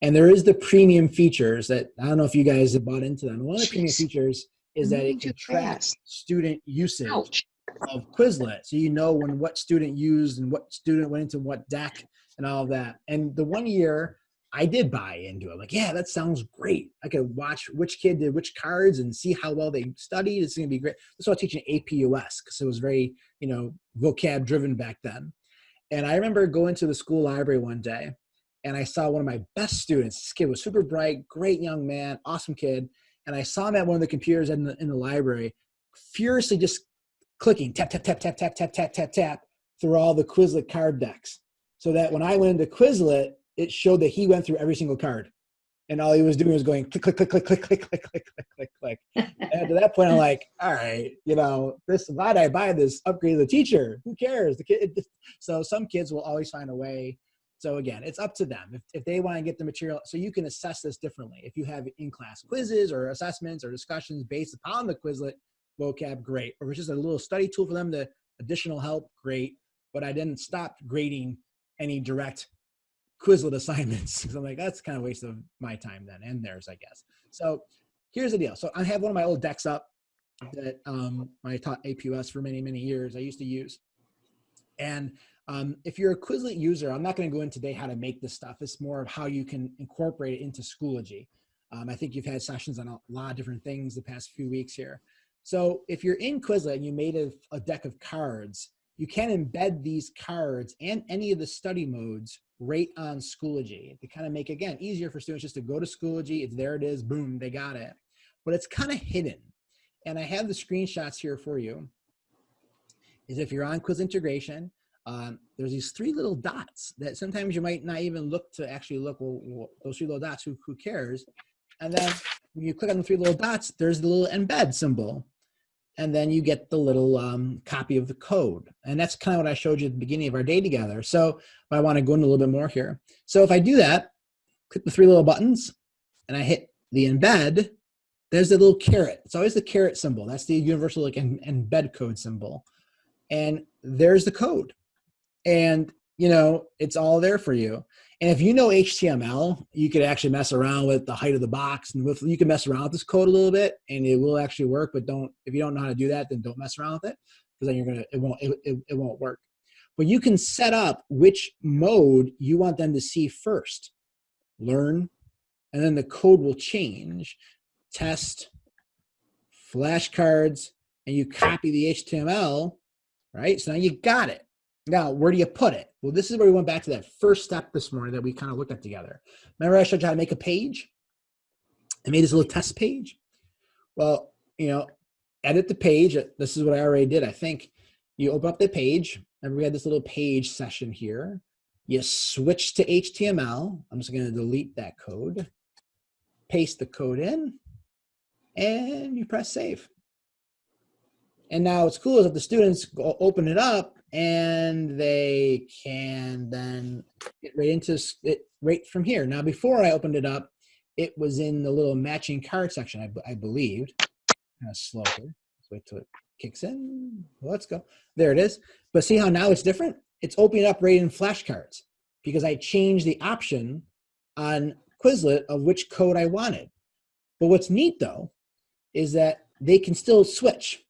And there is the premium features that I don't know if you guys have bought into them. One of the premium features is that it can track student usage of Quizlet. So you know what student used and what student went into what deck and all of that. And the 1 year I did buy into it. I'm like, yeah, that sounds great. I could watch which kid did which cards and see how well they studied. It's going to be great. That's why I was teaching APUS because it was very, vocab driven back then. And I remember going to the school library one day and I saw one of my best students. This kid was super bright, great young man, awesome kid. And I saw him at one of the computers in the library, furiously just clicking, tap, tap, tap, tap, tap, tap, tap, tap, tap, through all the Quizlet card decks. So that when I went into Quizlet, it showed that he went through every single card. And all he was doing was going click, click, click, click, click, click, click, click, click, click, click. And to that point, I'm like, all right, why did I buy this? Upgrade the teacher. Who cares? The kid. So some kids will always find a way. So again, it's up to them. If they want to get the material, so you can assess this differently. If you have in-class quizzes or assessments or discussions based upon the Quizlet vocab, great. Or it's just a little study tool for them to additional help, great. But I didn't stop grading any direct Quizlet assignments because I'm like, that's kind of a waste of my time then and theirs, I guess. So here's the deal. So I have one of my old decks up that I taught APUS for many, many years I used to use. And if you're a Quizlet user, I'm not going to go into today how to make this stuff. It's more of how you can incorporate it into Schoology. I think you've had sessions on a lot of different things the past few weeks here. So if you're in Quizlet and you made a deck of cards, you can embed these cards and any of the study modes right on Schoology to kind of make, again, easier for students just to go to Schoology. There it is, boom, they got it. But it's kind of hidden. And I have the screenshots here for you. Is if you're on Quiz Integration, there's these three little dots that sometimes you might not even look to actually look, well, those three little dots, who cares? And then when you click on the three little dots, there's the little embed symbol. And then you get the little copy of the code. And that's kind of what I showed you at the beginning of our day together. So I want to go into a little bit more here. So if I do that, click the three little buttons, and I hit the embed, there's the little caret. It's always the caret symbol. That's the universal embed code symbol. And there's the code. And, it's all there for you. And if you know HTML, you could actually mess around with the height of the box, and you can mess around with this code a little bit, and it will actually work. But if you don't know how to do that, then don't mess around with it, because then it won't work. But you can set up which mode you want them to see first. Learn, and then the code will change. Test, flashcards, and you copy the HTML, right? So now you got it. Now, where do you put it? Well, this is where we went back to that first step this morning that we kind of looked at together. Remember I showed you how to make a page? I made this little test page. Well, edit the page. This is what I already did, I think. You open up the page, and we had this little page session here. You switch to HTML. I'm just going to delete that code, paste the code in, and you press save. And now what's cool is that the students go open it up, and they can then get right into it right from here. Now, before I opened it up, it was in the little matching card section, I believed. Kind of slow here. Let's wait till it kicks in. Well, let's go. There it is. But see how now it's different? It's opening up right in flashcards because I changed the option on Quizlet of which code I wanted. But what's neat, though, is that they can still switch.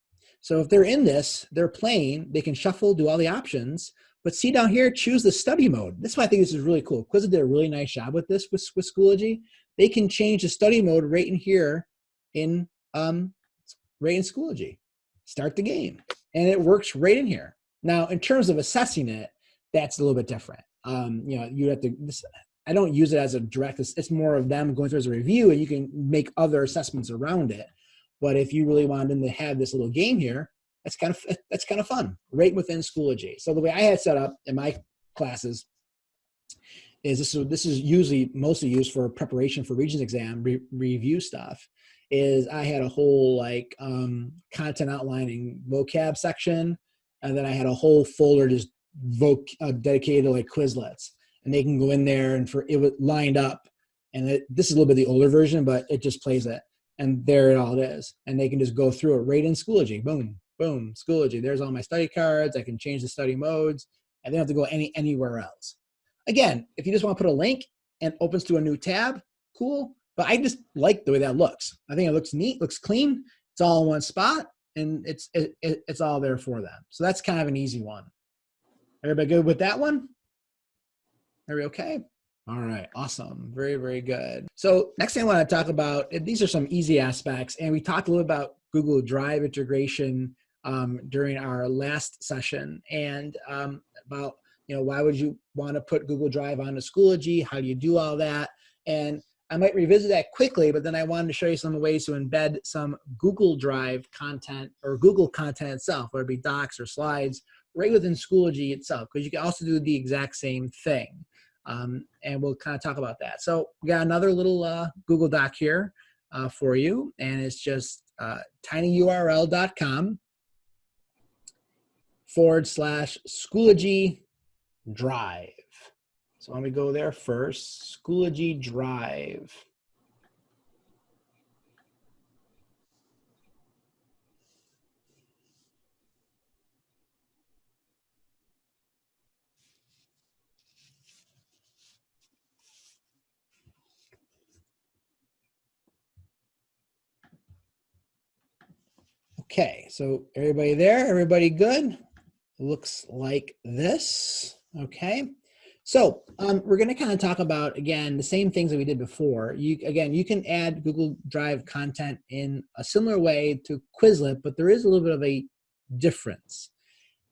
So if they're in this, they're playing, they can shuffle, do all the options, but see down here, choose the study mode. That's why I think this is really cool. Quizlet did a really nice job with this with Schoology. They can change the study mode right in here in Schoology. Start the game. And it works right in here. Now, in terms of assessing it, that's a little bit different. You have to, I don't use it as a direct, it's more of them going through as a review, and you can make other assessments around it. But if you really wanted them to have this little game here, that's kind of fun, right within Schoology. So the way I had set up in my classes is this is usually mostly used for preparation for Regents exam review stuff. Is I had a whole like content outlining vocab section, and then I had a whole folder just dedicated to like Quizlets, and they can go in there and for it was lined up. And this is a little bit the older version, but it just plays it, and there it all is, and they can just go through it right in Schoology. Boom, boom, Schoology. There's all my study cards. I can change the study modes. I don't have to go anywhere else. Again, if you just want to put a link and opens to a new tab, cool. But I just like the way that looks. I think it looks neat, looks clean. It's all in one spot, and it's all there for them. So that's kind of an easy one. Everybody good with that one? Everybody okay? All right, awesome. Very, very good. So next thing I want to talk about, these are some easy aspects, and we talked a little about Google Drive integration during our last session, and about why would you want to put Google Drive onto Schoology? How do you do all that? And I might revisit that quickly, but then I wanted to show you some ways to embed some Google Drive content or Google content itself, whether it be docs or slides, right within Schoology itself, because you can also do the exact same thing. And we'll kind of talk about that. So we got another little Google Doc here for you, and it's just tinyurl.com/Schoology Drive. So let me go there first. Schoology Drive. Okay, so everybody there? Everybody good? Looks like this. Okay. So we're going to kind of talk about, again, the same things that we did before. You can add Google Drive content in a similar way to Quizlet, but there is a little bit of a difference.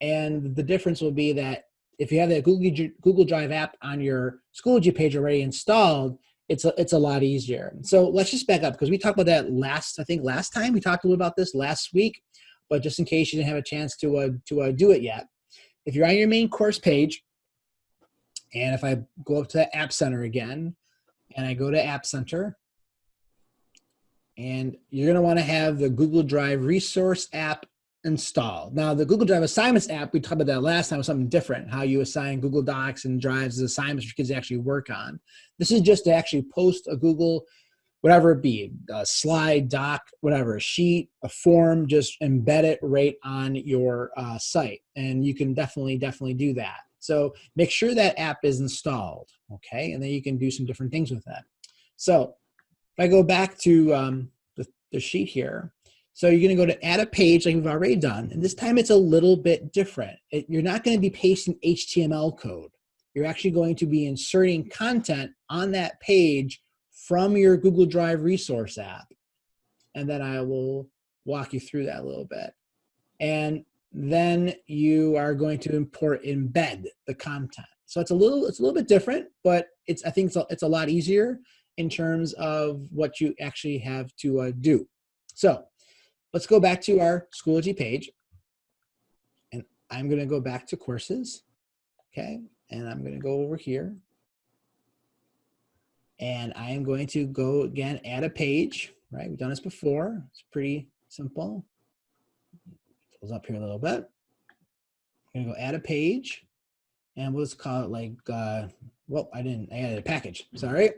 And the difference will be that if you have that Google Drive app on your Schoology page already installed, it's a lot easier. So let's just back up, because we talked about that last time. We talked a little about this last week, but just in case you didn't have a chance to do it yet. If you're on your main course page, and if I go up to the App Center again, and I go to App Center, and you're going to want to have the Google Drive Resource app installed. Now, the Google Drive Assignments app, we talked about that last time, was something different, how you assign Google Docs and Drives as assignments for kids to actually work on. This is just to actually post a Google, whatever it be, a slide, doc, whatever, a sheet, a form, just embed it right on your site. And you can definitely do that. So make sure that app is installed, okay? And then you can do some different things with that. So if I go back to the sheet here, so you're going to go to add a page like we've already done, and this time it's a little bit different. You're not going to be pasting HTML code. You're actually going to be inserting content on that page from your Google Drive Resource app. And then I will walk you through that a little bit. And then you are going to embed the content. So it's a little bit different, but I think it's a lot easier in terms of what you actually have to do. So let's go back to our Schoology page, and I'm going to go back to courses, okay? And I'm going to go over here, and I am going to go again, add a page, right? We've done this before. It's pretty simple. Goes up here a little bit. I'm going to go add a page, and we'll just call it like, well, I added a package, sorry.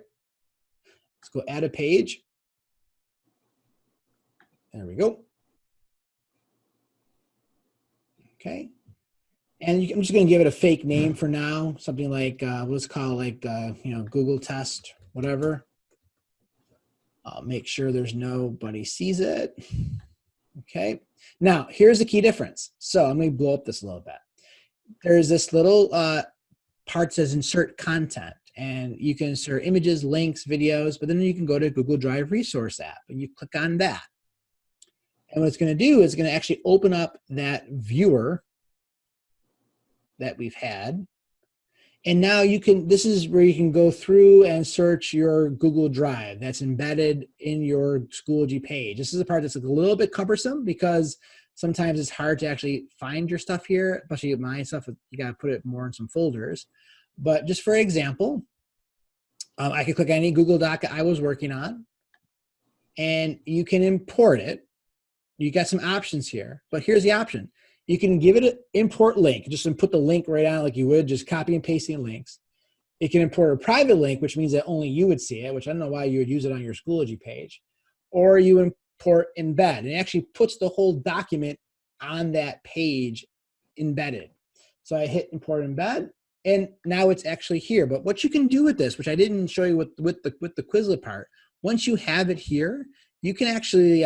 Let's go add a page. There we go. Okay. And I'm just going to give it a fake name for now, something like, let's call it like, Google test, whatever. I'll make sure there's nobody sees it. Okay. Now, here's the key difference. So I'm going to blow up this a little bit. There's this little part that says insert content, and you can insert images, links, videos, but then you can go to Google Drive Resource app, and you click on that. And what it's going to do is it's going to actually open up that viewer that we've had. And now this is where you can go through and search your Google Drive that's embedded in your Schoology page. This is the part that's a little bit cumbersome because sometimes it's hard to actually find your stuff here, especially my stuff. You got to put it more in some folders. But just for example, I could click any Google Doc I was working on, and you can import it. You got some options here, but here's the option. You can give it an import link, just put the link right on like you would, just copy and pasting links. It can import a private link, which means that only you would see it, which I don't know why you would use it on your Schoology page. Or you import embed, and it actually puts the whole document on that page embedded. So I hit import embed, and now it's actually here. But what you can do with this, which I didn't show you with the Quizlet part, once you have it here, you can actually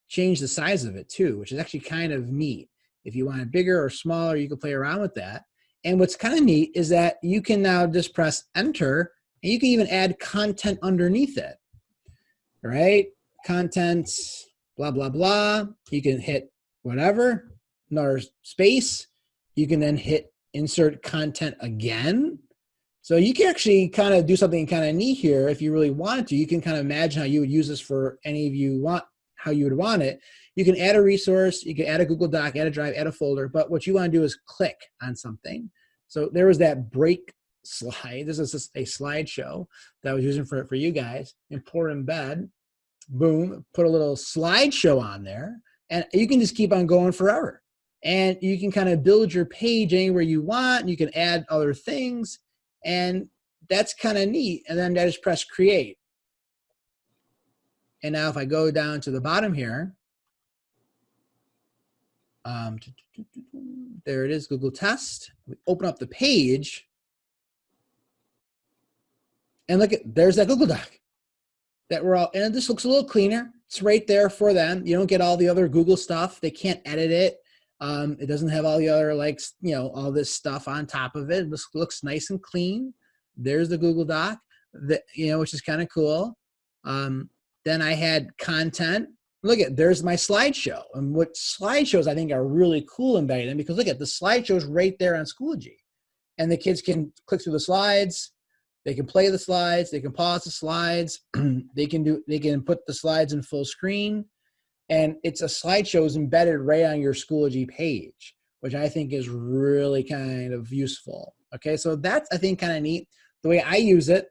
change the size of it too, which is actually kind of neat. If you want it bigger or smaller, you can play around with that. And what's kind of neat is that you can now just press enter, and you can even add content underneath it, right? Content, blah, blah, blah. You can hit whatever, another space. You can then hit insert content again. So you can actually kind of do something kind of neat here if you really wanted to. You can kind of imagine how you would use this for any of you want, how you would want it. You can add a resource, you can add a Google Doc, add a drive, add a folder, but what you want to do is click on something. So there was that break slide. This is just a slideshow that I was using for you guys. Import embed, boom, put a little slideshow on there, and you can just keep on going forever. And you can kind of build your page anywhere you want, and you can add other things, and that's kind of neat. And then I just press create. And now if I go down to the bottom here, there it is, Google Test. We open up the page, and look at, there's that Google Doc that we're all, and this looks a little cleaner. It's right there for them. You don't get all the other Google stuff. They can't edit it. It doesn't have all the other, like, you know, all this stuff on top of it. This looks nice and clean. There's the Google Doc, that, you know, which is kind of cool. Then I had content. Look at, there's my slideshow. And what slideshows I think are really cool embedded in, because look at the slideshows right there on Schoology. And the kids can click through the slides, they can play the slides, they can pause the slides, they can put the slides in full screen. And it's a slideshow is embedded right on your Schoology page, which I think is really kind of useful. Okay, so that's, I think, kind of neat. The way I use it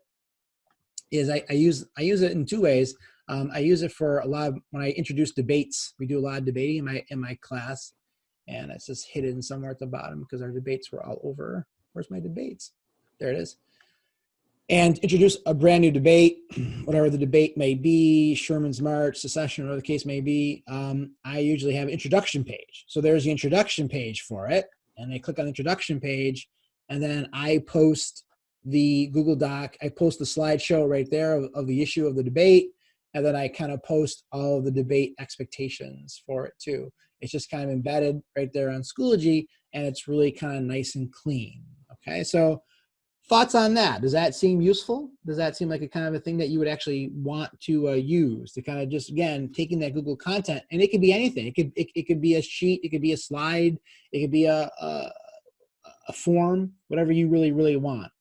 is I use it in two ways. I use it for a lot of, when I introduce debates. We do a lot of debating in my class, and it's just hidden somewhere at the bottom because our debates were all over. Where's my debates? There it is. And introduce a brand new debate, whatever the debate may be, Sherman's March, secession, whatever the case may be. I usually have an introduction page. So there's the introduction page for it, and they click on the introduction page, and then I post the Google Doc. I post the slideshow right there of the issue of the debate. And then I kind of post all of the debate expectations for it too. It's just kind of embedded right there on Schoology, and it's really kind of nice and clean. Okay, so thoughts on that? Does that seem useful? Does that seem like a kind of a thing that you would actually want to use to kind of just, again, taking that Google content, and it could be anything. It could be a sheet, it could be a slide, it could be a form, whatever you really, really want.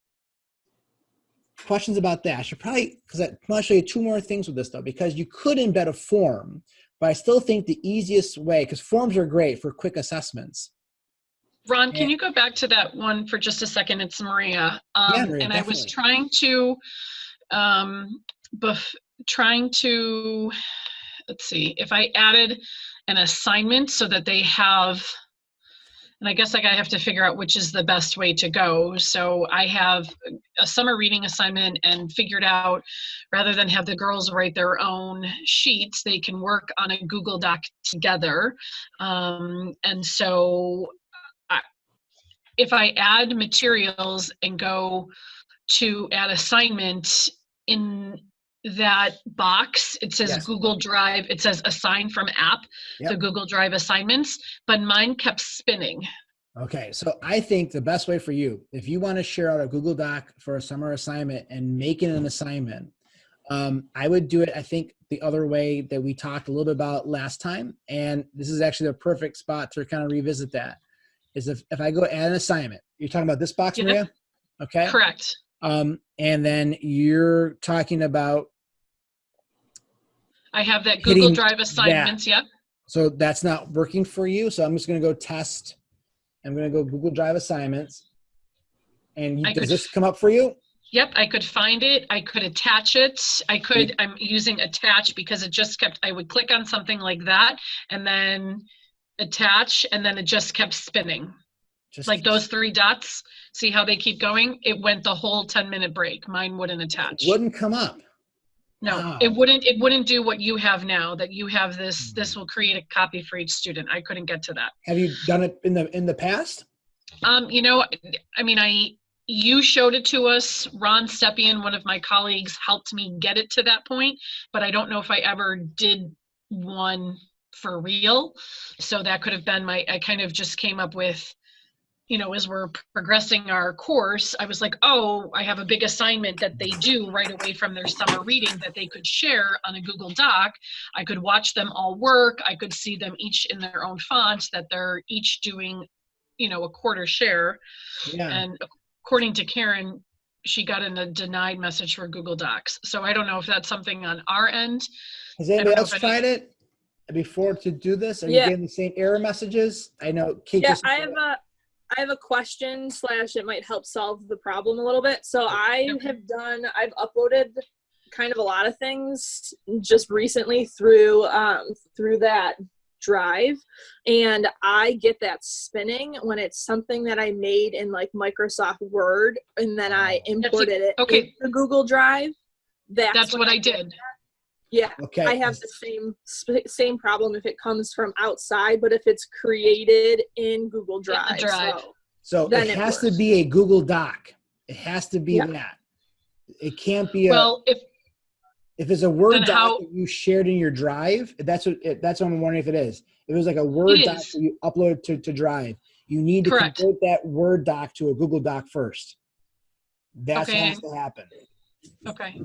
Questions about that? I should probably, because I want to show you two more things with this though, because you could embed a form, but I still think the easiest way, because forms are great for quick assessments. Ron, can you go back to that one for just a second? It's Maria. Yeah, Maria, and definitely. I was trying to, let's see, if I added an assignment so that they have, and I guess I have to figure out which is the best way to go. So I have a summer reading assignment and figured out, rather than have the girls write their own sheets, they can work on a Google Doc together. And so if I add materials and go to add assignment, in that box, it says yes. Google Drive, it says assign from app, yep. The Google Drive assignments, but mine kept spinning. Okay, so I think the best way for you, if you want to share out a Google Doc for a summer assignment and make it an assignment, I would do it, I think, the other way that we talked a little bit about last time, and this is actually the perfect spot to kind of revisit that, is if I go add an assignment, you're talking about this box, yeah. Maria? Okay. Correct. And then you're talking about, I have that Google Drive assignments, yep. So that's not working for you. So I'm just going to go test. I'm going to go Google Drive assignments. And does this come up for you? Yep, I could find it. I could attach it. I'm using attach because it just kept, I would click on something like that and then attach, and then it just kept spinning. Like those 3 dots, see how they keep going? It went the whole 10-minute break. Mine wouldn't attach. It wouldn't come up. No, Wow. it wouldn't do what you have now, that you have this will create a copy for each student. I couldn't get to that. Have you done it in the past? You know, I mean, you showed it to us. Ron Stepien, one of my colleagues, helped me get it to that point, but I don't know if I ever did one for real. So that could have been I kind of just came up with, you know, as we're progressing our course, I was like, oh, I have a big assignment that they do right away from their summer reading that they could share on a Google Doc. I could watch them all work. I could see them each in their own font, that they're each doing, you know, a quarter share. Yeah. And according to Karen, she got in a denied message for Google Docs. So I don't know if that's something on our end. Has anybody else tried it before to do this? Are you getting the same error messages? I know Kate just I have a question / it might help solve the problem a little bit. So I've uploaded kind of a lot of things just recently through that drive, and I get that spinning when it's something that I made in like Microsoft Word and then I imported it into Google Drive. That's what I did. Yeah, okay. I have the same problem if it comes from outside, but if it's created in Google Drive. So it has to be a Google Doc. It has to be that. It can't be if it's a Word doc that you shared in your Drive, that's what I'm wondering if it is. If it was like a Word doc that you upload to Drive, you need to convert that Word doc to a Google Doc first. That's what has to happen. Okay.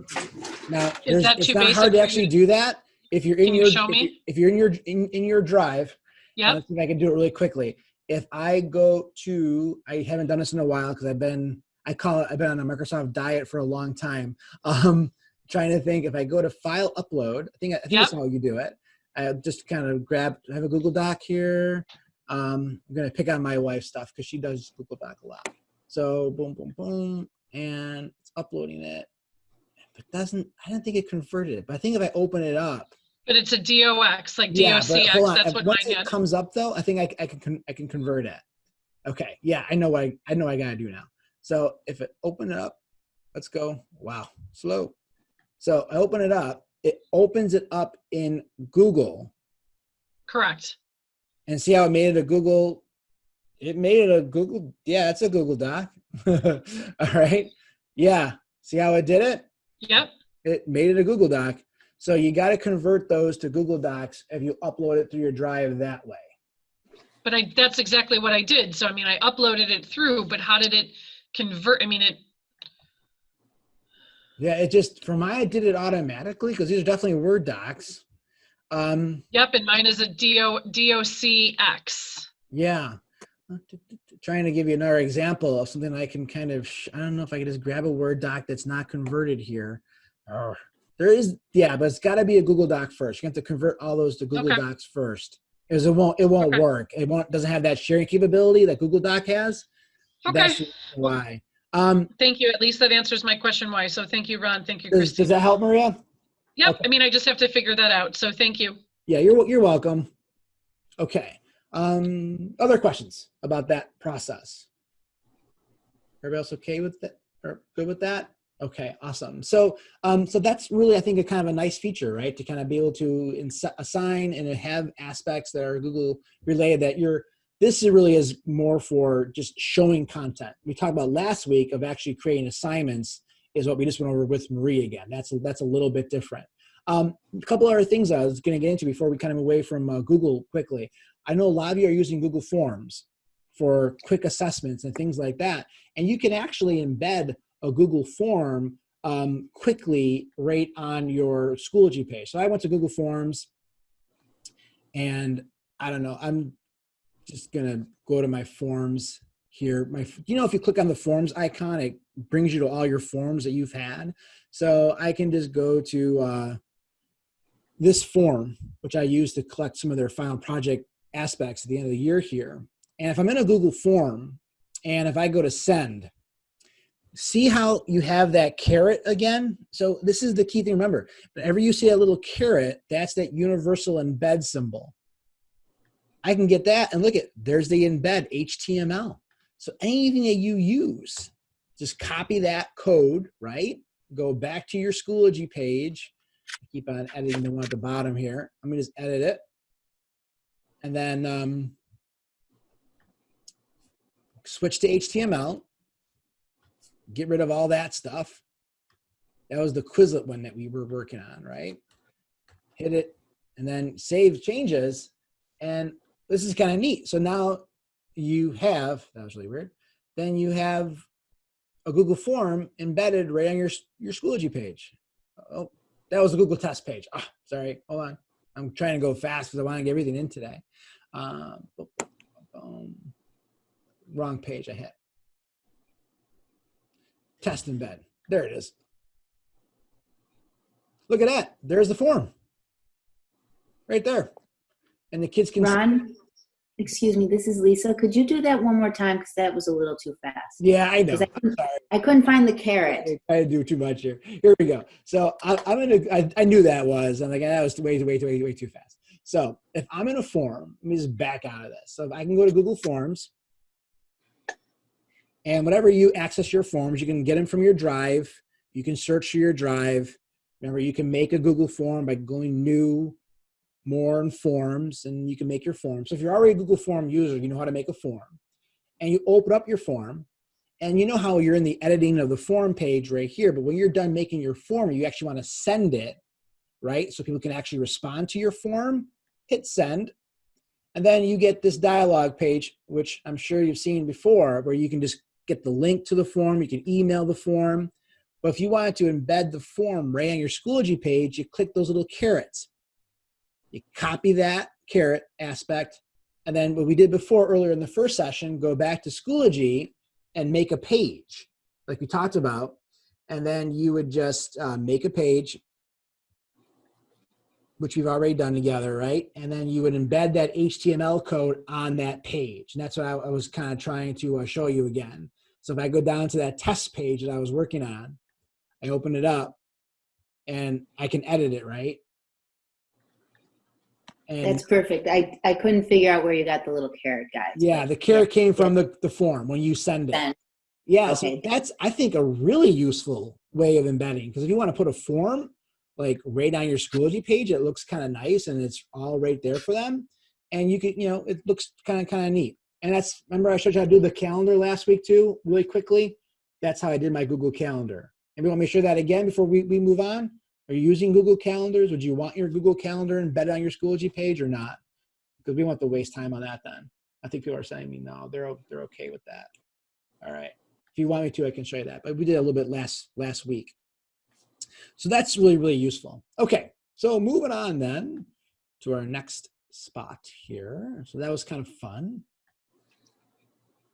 Now, it's not hard to actually do that. If you're in if you're in your Drive, I think I can do it really quickly. If I go to, I haven't done this in a while because I've been on a Microsoft diet for a long time. Trying to think, if I go to File Upload, I think that's how you do it. I just kind of I have a Google Doc here. I'm gonna pick on my wife's stuff because she does Google Doc a lot. So boom, boom, boom, and it's uploading it. But I don't think it converted it. But I think if I open it up. But it's a DOX, like DOCX. That's what once mine it comes up though, I think I can convert it. Okay, yeah, I know what I gotta do now. So if it open it up, let's go. Wow, slow. So I open it up. It opens it up in Google. Correct. And see how it made it a Google. It made it a Google. Yeah, it's a Google Doc. All right. Yeah. See how it did it? Yep. It made it a Google Doc. So you got to convert those to Google Docs if you upload it through your Drive that way. But that's exactly what I did. So, I mean, I uploaded it through, but how did it convert? I mean, Yeah, it just, for mine, it did it automatically because these are definitely Word docs. Yep, and mine is a DOCX. Yeah. Trying to give you another example of something I can kind of, I don't know if I can just grab a Word doc that's not converted here. There is, but it's got to be a Google Doc first. You have to convert all those to Google Docs first. Because it won't work. It doesn't have that sharing capability that Google Doc has. Okay. That's why. Thank you. At least that answers my question why. So thank you, Ron. Thank you, Does that help, Maria? Yep. Okay. I mean, I just have to figure that out. So thank you. Yeah, you're welcome. Okay. Other questions about that process? Everybody else okay with that? Or good with that? Okay, awesome. So that's really, I think, a kind of a nice feature, right? To kind of be able to assign and have aspects that are Google related that this really is more for just showing content. We talked about last week of actually creating assignments is what we just went over with Marie again. That's a little bit different. A couple other things I was going to get into before we kind of move away from Google quickly. I know a lot of you are using Google Forms for quick assessments and things like that. And you can actually embed a Google form quickly right on your Schoology page. So I went to Google Forms and I don't know, I'm just gonna go to my forms here. If you click on the forms icon, it brings you to all your forms that you've had. So I can just go to this form, which I use to collect some of their final project aspects at the end of the year here. And if I'm in a Google form, and if I go to send, see how you have that caret again? So this is the key thing. Remember, whenever you see a little caret, that's that universal embed symbol. I can get that and look at, there's the embed HTML. So anything that you use, just copy that code, right? Go back to your Schoology page. Keep on editing the one at the bottom here. I'm gonna just edit it. And then switch to HTML. Get rid of all that stuff. That was the Quizlet one that we were working on, right? Hit it and then save changes. And this is kind of neat. So now you have, that was really weird. Then you have a Google form embedded right on your Schoology page. Oh, that was the Google test page. Ah, sorry, hold on. I'm trying to go fast because I want to get everything in today. Wrong page I hit. Test embed. There it is. Look at that. There's the form. Right there. And the kids can Ron, excuse me, this is Lisa. Could you do that one more time? Because that was a little too fast. Yeah, I know. I couldn't find the caret. I do too much here. Here we go. So I knew that was. I'm like, that was way too fast. So if I'm in a form, let me just back out of this. So if I can go to Google Forms, and whenever you access your forms, you can get them from your drive. You can search for your drive. Remember, you can make a Google form by going new, more, and forms, and you can make your form. So if you're already a Google form user, you know how to make a form. And you open up your form, and you know how you're in the editing of the form page right here, but when you're done making your form, you actually want to send it, right? So people can actually respond to your form, hit send. And then you get this dialog page, which I'm sure you've seen before, where you can just get the link to the form. You can email the form. But if you wanted to embed the form right on your Schoology page, you click those little carets. You copy that caret aspect. And then what we did before earlier in the first session, go back to Schoology and make a page like we talked about. And then you would just make a page, which we've already done together, right? And then you would embed that HTML code on that page. And that's what I was kind of trying to show you again. So if I go down to that test page that I was working on, I open it up and I can edit it, right? And that's perfect. I couldn't figure out where you got the little caret, guys. Yeah, the caret came from the form when you send it. Yeah, okay. So that's, I think, a really useful way of embedding. Because if you want to put a form like right on your Schoology page, it looks kind of nice and it's all right there for them. And you can, it looks kind of neat. And that's, remember I showed you how to do the calendar last week too, really quickly? That's how I did my Google Calendar. Anybody want me to show that again before we move on? Are you using Google Calendars? Would you want your Google Calendar embedded on your Schoology page or not? Because we won't have to waste time on that then. I think people are saying me no, they're okay with that. All right. If you want me to, I can show you that. But we did a little bit last week. So that's really, really useful. Okay, so moving on then to our next spot here. So that was kind of fun.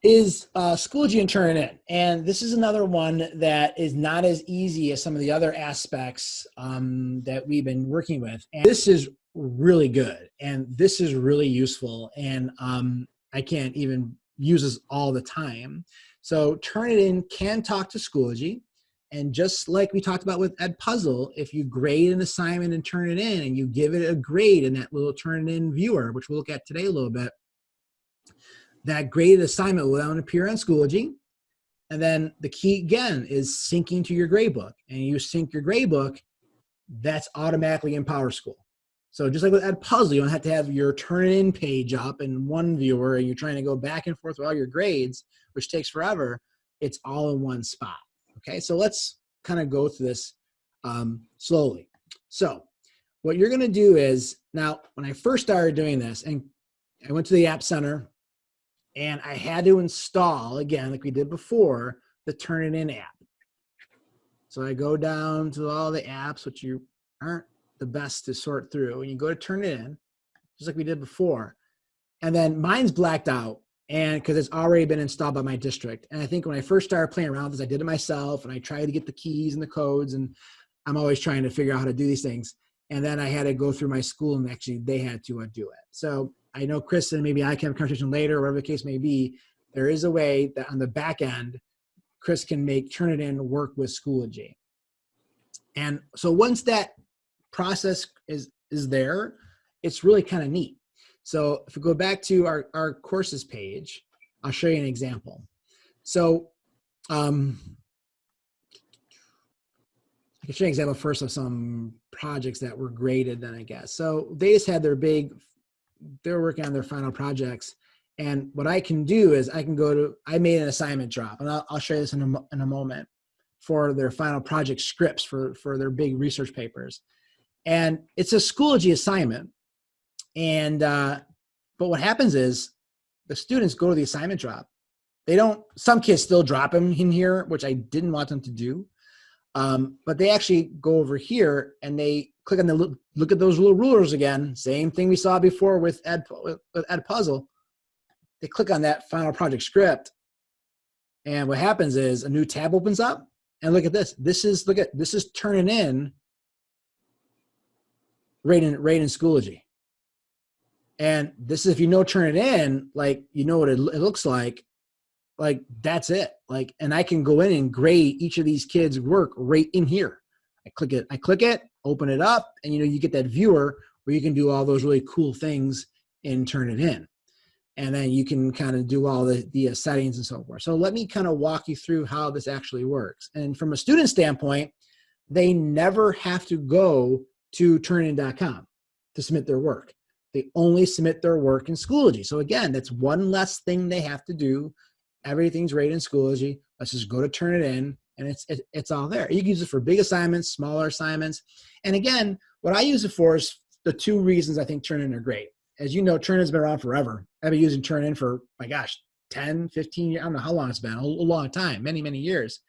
Is Schoology and turn it in. And this is another one that is not as easy as some of the other aspects that we've been working with. And this is really good. And this is really useful. And I can't even use this all the time. So turn it in can talk to Schoology. And just like we talked about with Edpuzzle, if you grade an assignment and turn it in and you give it a grade in that little turn it in viewer, which we'll look at today a little bit, that graded assignment will then appear on Schoology. And then the key again is syncing to your gradebook. And you sync your gradebook, that's automatically in PowerSchool. So just like with Edpuzzle, you don't have to have your turn it in page up in one viewer and you're trying to go back and forth with all your grades, which takes forever. It's all in one spot. Okay, so let's kind of go through this slowly. So what you're going to do is, now when I first started doing this, and I went to the App Center, and I had to install, again, like we did before, the Turn It In app. So I go down to all the apps, which you aren't the best to sort through, and you go to Turn It In, just like we did before. And then mine's blacked out, and because it's already been installed by my district. And I think when I first started playing around with this, I did it myself, and I tried to get the keys and the codes, and I'm always trying to figure out how to do these things. And then I had to go through my school and actually they had to do it. So I know Chris and maybe I can have a conversation later, or whatever the case may be. There is a way that on the back end, Chris can make Turnitin work with Schoology. And so once that process is there, it's really kind of neat. So if we go back to our courses page, I'll show you an example. So I can show you an example first of some projects that were graded then, I guess. So they just had they're working on their final projects. And what I can do is I made an assignment drop, and I'll show you this in a moment, for their final project scripts for their big research papers. And it's a Schoology assignment. And, but what happens is the students go to the assignment drop. Some kids still drop them in here, which I didn't want them to do. But they actually go over here and they click on look at those little rulers again. Same thing we saw before with Edpuzzle. They click on that final project script. And what happens is a new tab opens up, and look at this. This is turning in right in Schoology. And this is, if you know turn it in, like, you know what it looks like that's it. Like, and I can go in and grade each of these kids' work right in here. I click it, open it up, and you get that viewer where you can do all those really cool things and turn it in. And then you can kind of do all the settings and so forth. So let me kind of walk you through how this actually works. And from a student standpoint, they never have to go to turnitin.com to submit their work. They only submit their work in Schoology. So again, that's one less thing they have to do. Everything's right in Schoology. Let's just go to Turnitin, and it's all there. You can use it for big assignments, smaller assignments. And again, what I use it for is the two reasons I think Turnitin are great. As you know, Turnitin's been around forever. I've been using Turnitin for, my gosh, 10, 15 years. I don't know how long it's been, a long time, many, many years.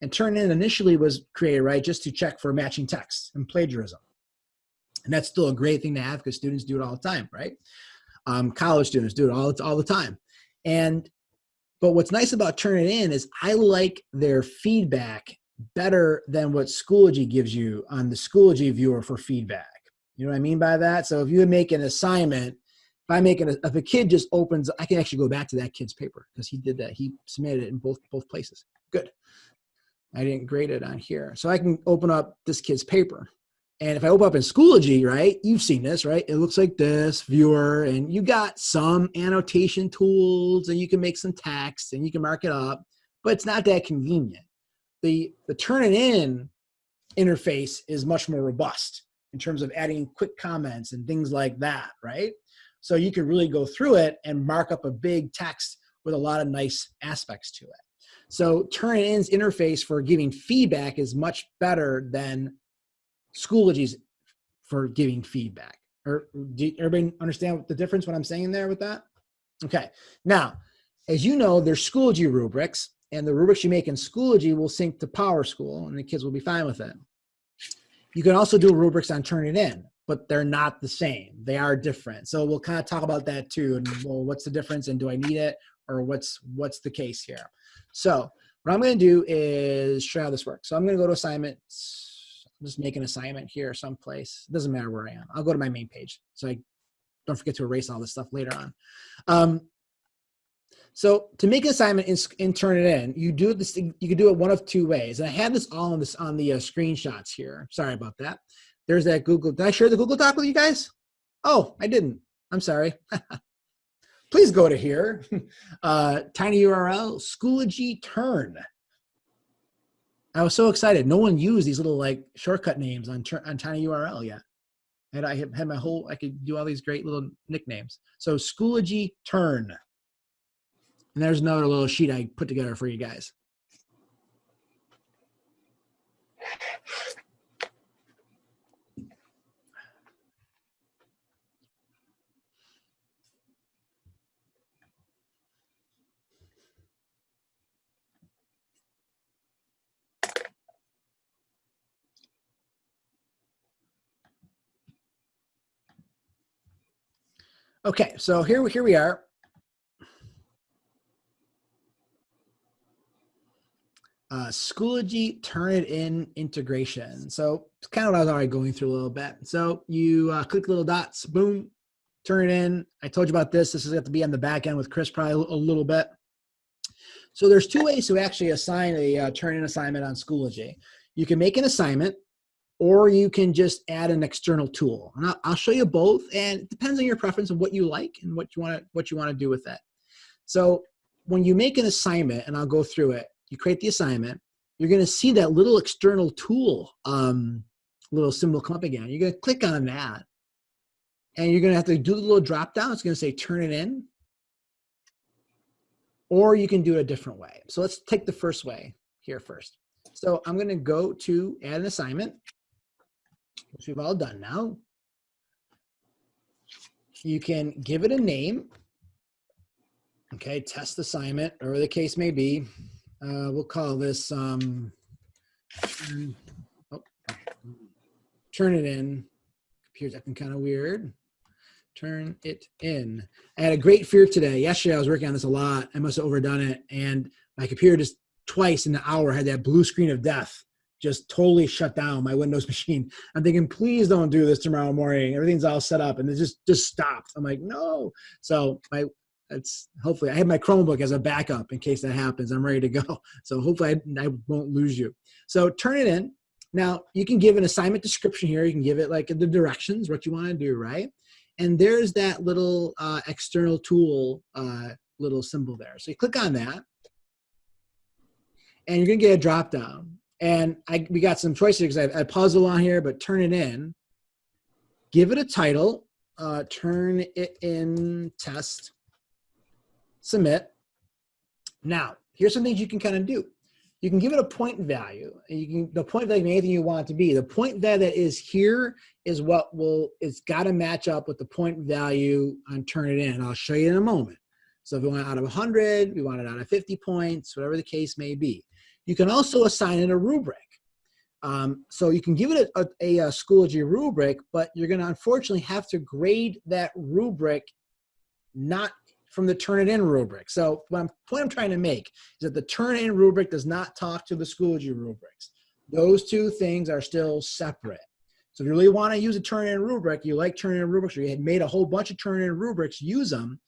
And Turnitin initially was created, right, just to check for matching text and plagiarism. And that's still a great thing to have because students do it all the time, right? College students do it all the time. But what's nice about Turnitin is I like their feedback better than what Schoology gives you on the Schoology viewer for feedback. You know what I mean by that? So if you make an assignment, if a kid just opens, I can actually go back to that kid's paper because he did that. He submitted it in both places. Good. I didn't grade it on here. So I can open up this kid's paper. And if I open up in Schoology, right, you've seen this, right? It looks like this, viewer, and you got some annotation tools, and you can make some text, and you can mark it up, but it's not that convenient. The Turnitin interface is much more robust in terms of adding quick comments and things like that, right? So you can really go through it and mark up a big text with a lot of nice aspects to it. So Turnitin's interface for giving feedback is much better than Schoology's for giving feedback. Or do everybody understand the difference, what I'm saying there with that? Okay. Now, as you know, there's Schoology rubrics, and the rubrics you make in Schoology will sync to PowerSchool, and the kids will be fine with it. You can also do rubrics on Turnitin, but they're not the same. They are different. So we'll kind of talk about that too. And well, what's the difference, and do I need it, or what's the case here? So what I'm going to do is show you how this works. So I'm going to go to assignments. Just make an assignment here someplace. It doesn't matter where I am. I'll go to my main page so I don't forget to erase all this stuff later on. So to make an assignment in Turnitin, you can do it one of two ways. And I have this all on the screenshots here. Sorry about that. There's that Google. Did I share the Google Doc with you guys? Oh, I didn't. I'm sorry. Please go to here. Tiny URL, Schoology Turn. I was so excited. No one used these little like shortcut names on Tiny URL yet. And I had my whole, I could do all these great little nicknames. So Schoology Turn. And there's another little sheet I put together for you guys. Okay, so here we are. Schoology Turnitin integration. So it's kind of what I was already going through a little bit. So you click little dots, boom, turn it in. I told you about this. This is going to be on the back end with Chris probably a little bit. So there's two ways to actually assign a turn-in assignment on Schoology. You can make an assignment, or you can just add an external tool. And I'll show you both, and it depends on your preference and what you like and what you want to do with it. So when you make an assignment, and I'll go through it, you create the assignment, you're going to see that little external tool little symbol come up again. You're going to click on that, and you're going to have to do the little drop down. It's going to say turn it in, or you can do it a different way. So let's take the first way here first. So I'm going to go to add an assignment, which we've all done now. You can give it a name. Okay, test assignment, or the case may be. We'll call this turn it in. Computer's acting kind of weird. Turn it in. I had a great fear today. Yesterday I was working on this a lot. I must have overdone it, and my computer just twice in the hour had that blue screen of death. Just totally shut down my Windows machine. I'm thinking, please don't do this tomorrow morning. Everything's all set up, and it just stopped. I'm like, no. So hopefully I have my Chromebook as a backup in case that happens. I'm ready to go. So hopefully I won't lose you. So turn it in. Now you can give an assignment description here. You can give it like the directions, what you want to do, right? And there's that little external tool little symbol there. So you click on that, and you're gonna get a drop down. And we got some choices because I have a puzzle on here, but turn it in. Give it a title. Turn it in test. Submit. Now, here's some things you can kind of do. You can give it a point value. The point value, anything you want it to be. The point value that is here is it's got to match up with the point value on turn it in. I'll show you in a moment. So if we want it out of 100, we want it out of 50 points, whatever the case may be. You can also assign it a rubric. So you can give it a Schoology rubric, but you're going to unfortunately have to grade that rubric not from the Turnitin rubric. So the point I'm trying to make is that the Turnitin rubric does not talk to the Schoology rubrics. Those two things are still separate. So if you really want to use a Turnitin rubric, you like Turnitin rubrics, or you had made a whole bunch of Turnitin rubrics, use them.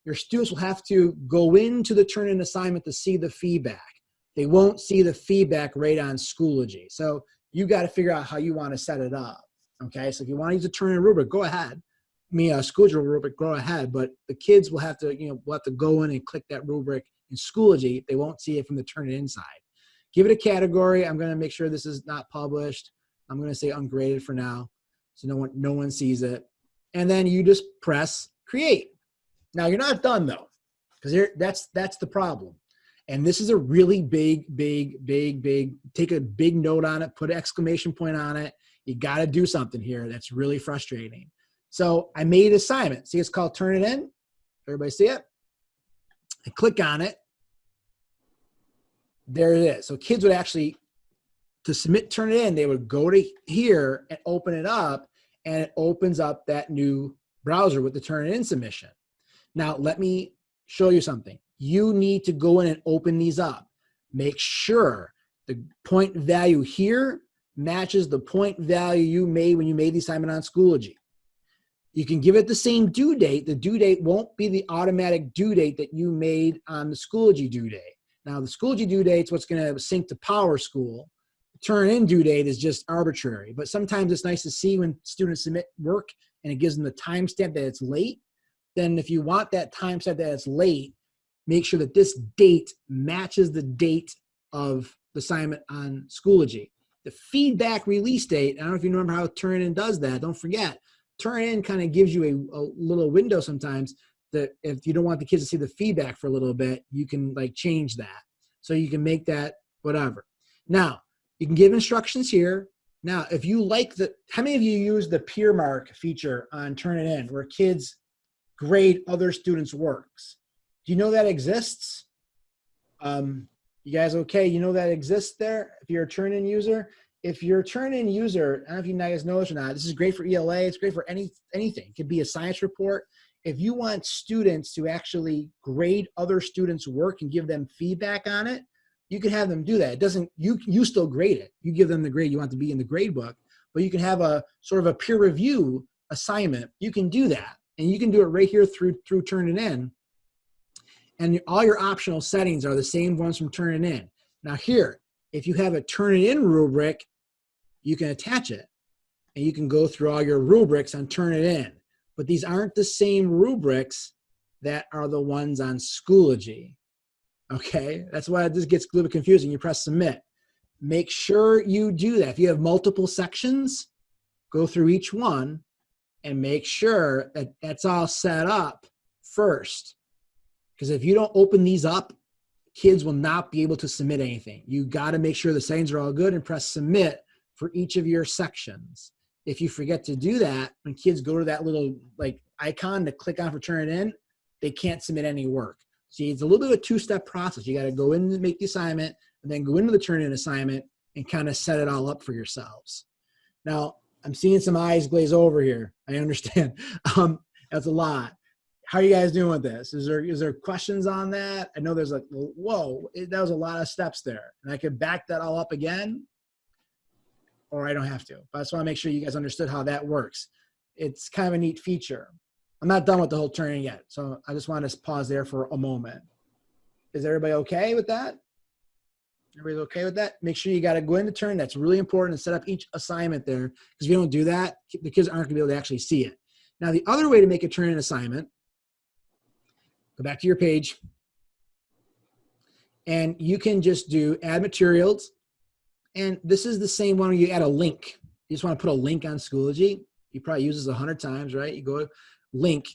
Your students will have to go into the Turnitin assignment to see the feedback. They won't see the feedback right on Schoology. So you got to figure out how you want to set it up. Okay, so if you want to use a Turnitin rubric, go ahead. Schoology rubric, go ahead, but the kids will have to, go in and click that rubric in Schoology. They won't see it from the Turnitin side. Give it a category. I'm going to make sure this is not published. I'm going to say ungraded for now, so no one sees it. And then you just press create. Now you're not done though, because that's the problem. And this is a really big. Take a big note on it. Put an exclamation point on it. You got to do something here. That's really frustrating. So I made an assignment. See, it's called Turn It In. Everybody see it? I click on it. There it is. So kids would actually, to submit Turn It In, they would go to here and open it up, and it opens up that new browser with the Turn It In submission. Now, let me show you something. You need to go in and open these up. Make sure the point value here matches the point value you made when you made the assignment on Schoology. You can give it the same due date. The due date won't be the automatic due date that you made on the Schoology due date. Now, the Schoology due date is what's going to sync to PowerSchool. The turn-in due date is just arbitrary. But sometimes it's nice to see when students submit work and it gives them the timestamp that it's late. Then if you want that timestamp that it's late, make sure that this date matches the date of the assignment on Schoology. The feedback release date, I don't know if you remember how Turnitin does that. Don't forget, Turnitin kind of gives you a little window sometimes that if you don't want the kids to see the feedback for a little bit, you can change that. So you can make that whatever. Now, you can give instructions here. Now, if you like how many of you use the peer mark feature on Turnitin where kids grade other students' works? Do you know that exists? You guys okay? You know that exists there if you're a Turnitin user? If you're a Turnitin user, I don't know if you guys know this or not, this is great for ELA. It's great for anything. It could be a science report. If you want students to actually grade other students' work and give them feedback on it, you can have them do that. It doesn't, you still grade it. You give them the grade you want to be in the grade book, but you can have a sort of a peer review assignment. You can do that, and you can do it right here through Turn It In. And all your optional settings are the same ones from Turn It In. Now here, if you have a Turn It In rubric, you can attach it, and you can go through all your rubrics on Turn It In. But these aren't the same rubrics that are the ones on Schoology. Okay, that's why this gets a little bit confusing. You press submit. Make sure you do that. If you have multiple sections, go through each one and make sure that that's all set up first. Because if you don't open these up, kids will not be able to submit anything. You got to make sure the settings are all good and press submit for each of your sections. If you forget to do that, when kids go to that little like icon to click on for Turn It In, they can't submit any work. See, it's a little bit of a two-step process. You got to go in and make the assignment, and then go into the Turn In assignment and kind of set it all up for yourselves. Now, I'm seeing some eyes glaze over here. I understand. That's a lot. How are you guys doing with this? Is there questions on that? I know there's like, whoa, that was a lot of steps there. And I could back that all up again, or I don't have to. But I just want to make sure you guys understood how that works. It's kind of a neat feature. I'm not done with the whole turning yet, so I just want to pause there for a moment. Is everybody okay with that? Everybody's okay with that? Make sure you got to go into Turn. That's really important, and set up each assignment there, because if you don't do that, the kids aren't going to be able to actually see it. Now, the other way to make a Turn In assignment, go back to your page, and you can just do add materials. And this is the same one where you add a link. You just want to put a link on Schoology. You probably use this 100 times, right? You go to link.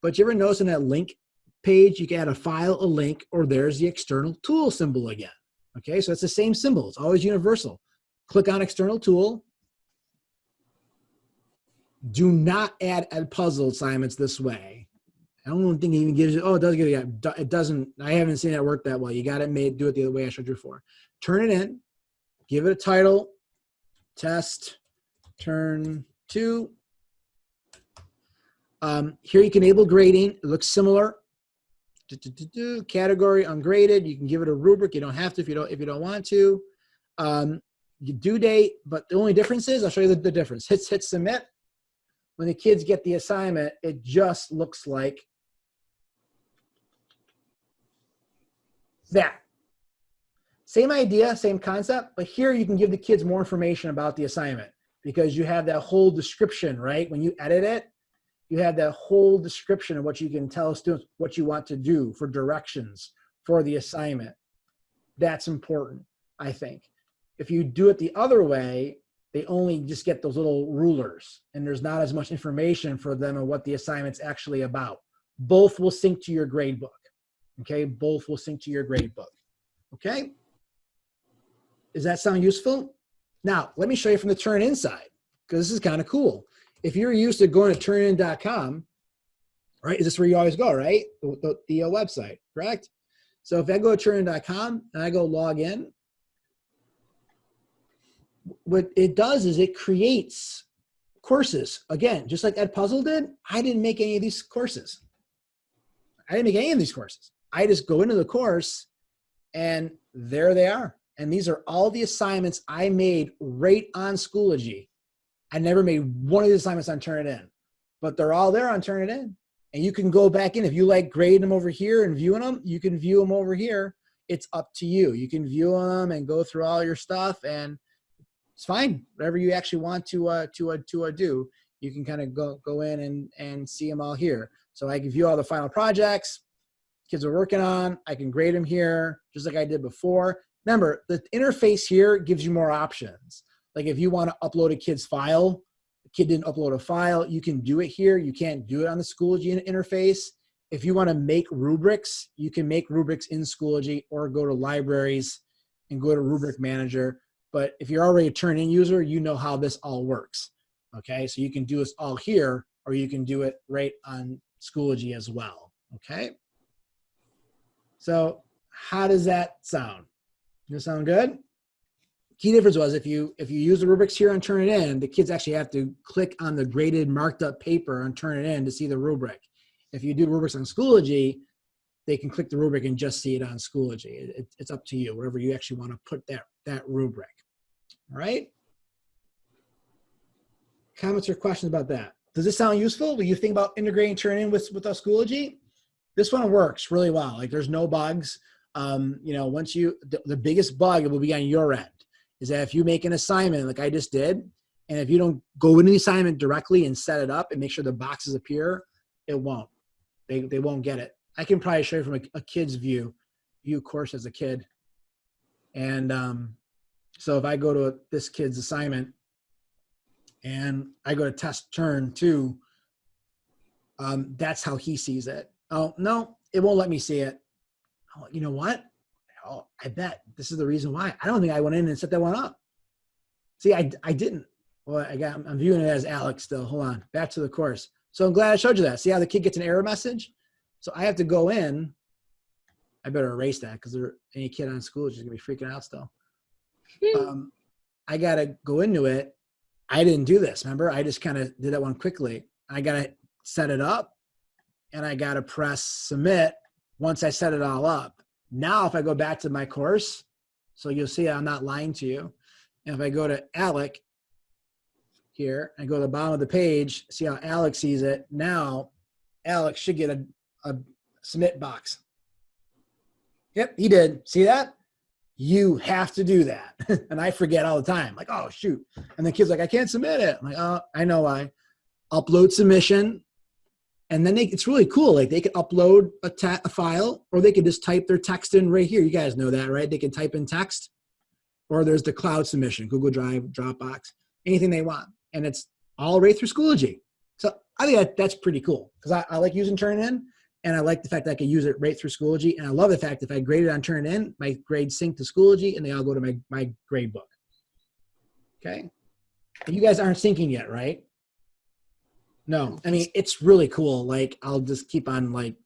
But you ever notice in that link page, you can add a file, a link, or there's the external tool symbol again. Okay, so it's the same symbol. It's always universal. Click on external tool. Do not add Edpuzzle assignments this way. I don't think it even gives you, oh, it does get it. It doesn't, I haven't seen that work that well. You got it do it the other way I showed you before. Turn it in, give it a title, test, turn 2. Here you can enable grading. It looks similar. Category ungraded. You can give it a rubric. You don't have to if you don't want to. Due date, but the only difference is, I'll show you the difference. Hit submit. When the kids get the assignment, it just looks like that. Same idea, same concept, but here you can give the kids more information about the assignment because you have that whole description, right? When you edit it, you have that whole description of what you can tell students what you want to do for directions for the assignment. That's important, I think. If you do it the other way, they only just get those little rulers and there's not as much information for them on what the assignment's actually about. Both will sync to your grade book, okay? Both will sync to your grade book, okay? Does that sound useful? Now, let me show you from the Turn In side, because this is kind of cool. If you're used to going to turnin.com, right, is this where you always go, right? The website, correct? So if I go to turnin.com and I go log in, what it does is it creates courses. Again, just like Edpuzzle did, I didn't make any of these courses. I didn't make any of these courses. I just go into the course and there they are. And these are all the assignments I made right on Schoology. I never made one of the assignments on Turn It In, but they're all there on Turn It In. And you can go back in. If you like grading them over here and viewing them, you can view them over here. It's up to you. You can view them and go through all your stuff, and it's fine. Whatever you actually want to do, you can kind of go in and see them all here. So I can view all the final projects kids are working on. I can grade them here, just like I did before. Remember, the interface here gives you more options. Like if you want to upload a kid's file, the kid didn't upload a file, you can do it here. You can't do it on the Schoology interface. If you want to make rubrics, you can make rubrics in Schoology or go to libraries and go to rubric manager. But if you're already a Turn-In user, you know how this all works. Okay, so you can do this all here, or you can do it right on Schoology as well. Okay, so how does that sound? Does that sound good? Key difference was if you use the rubrics here on Turn It In, the kids actually have to click on the graded marked up paper on Turn It In to see the rubric. If you do rubrics on Schoology, they can click the rubric and just see it on Schoology. It's up to you, wherever you actually want to put that rubric. All right? Comments or questions about that? Does this sound useful? Do you think about integrating Turnitin with our Schoology? This one works really well. Like there's no bugs. You know, once the biggest bug will be on your end is that if you make an assignment like I just did, and if you don't go into the assignment directly and set it up and make sure the boxes appear, it won't. They won't get it. I can probably show you from a kid's view course as a kid. And so if I go to this kid's assignment and I go to test turn 2, that's how he sees it. Oh, no, it won't let me see it. Oh, you know what? Oh, I bet this is the reason why. I don't think I went in and set that one up. See, I didn't. Well, I'm viewing it as Alex still. Hold on. Back to the course. So I'm glad I showed you that. See how the kid gets an error message? So I have to go in. I better erase that because any kid on Schoology is going to be freaking out still. I got to go into it. I didn't do this. Remember? I just kind of did that one quickly. I got to set it up, and I got to press submit once I set it all up. Now, if I go back to my course, so you'll see I'm not lying to you. And if I go to Alec here, and go to the bottom of the page, see how Alex sees it. Now, Alex should get a submit box. Yep, he did. See that? You have to do that. And I forget all the time. Like, oh, shoot. And the kid's like, I can't submit it. I'm like, oh, I know why. Upload submission. And then it's really cool. Like they can upload a file, or they can just type their text in right here. You guys know that, right? They can type in text, or there's the cloud submission, Google Drive, Dropbox, anything they want. And it's all right through Schoology. So I think that's pretty cool because I like using Turnitin, and I like the fact that I can use it right through Schoology. And I love the fact that if I grade it on Turnitin, my grades sync to Schoology, and they all go to my grade book. Okay? And you guys aren't syncing yet, right? No, I mean, it's really cool. Like, I'll just keep on like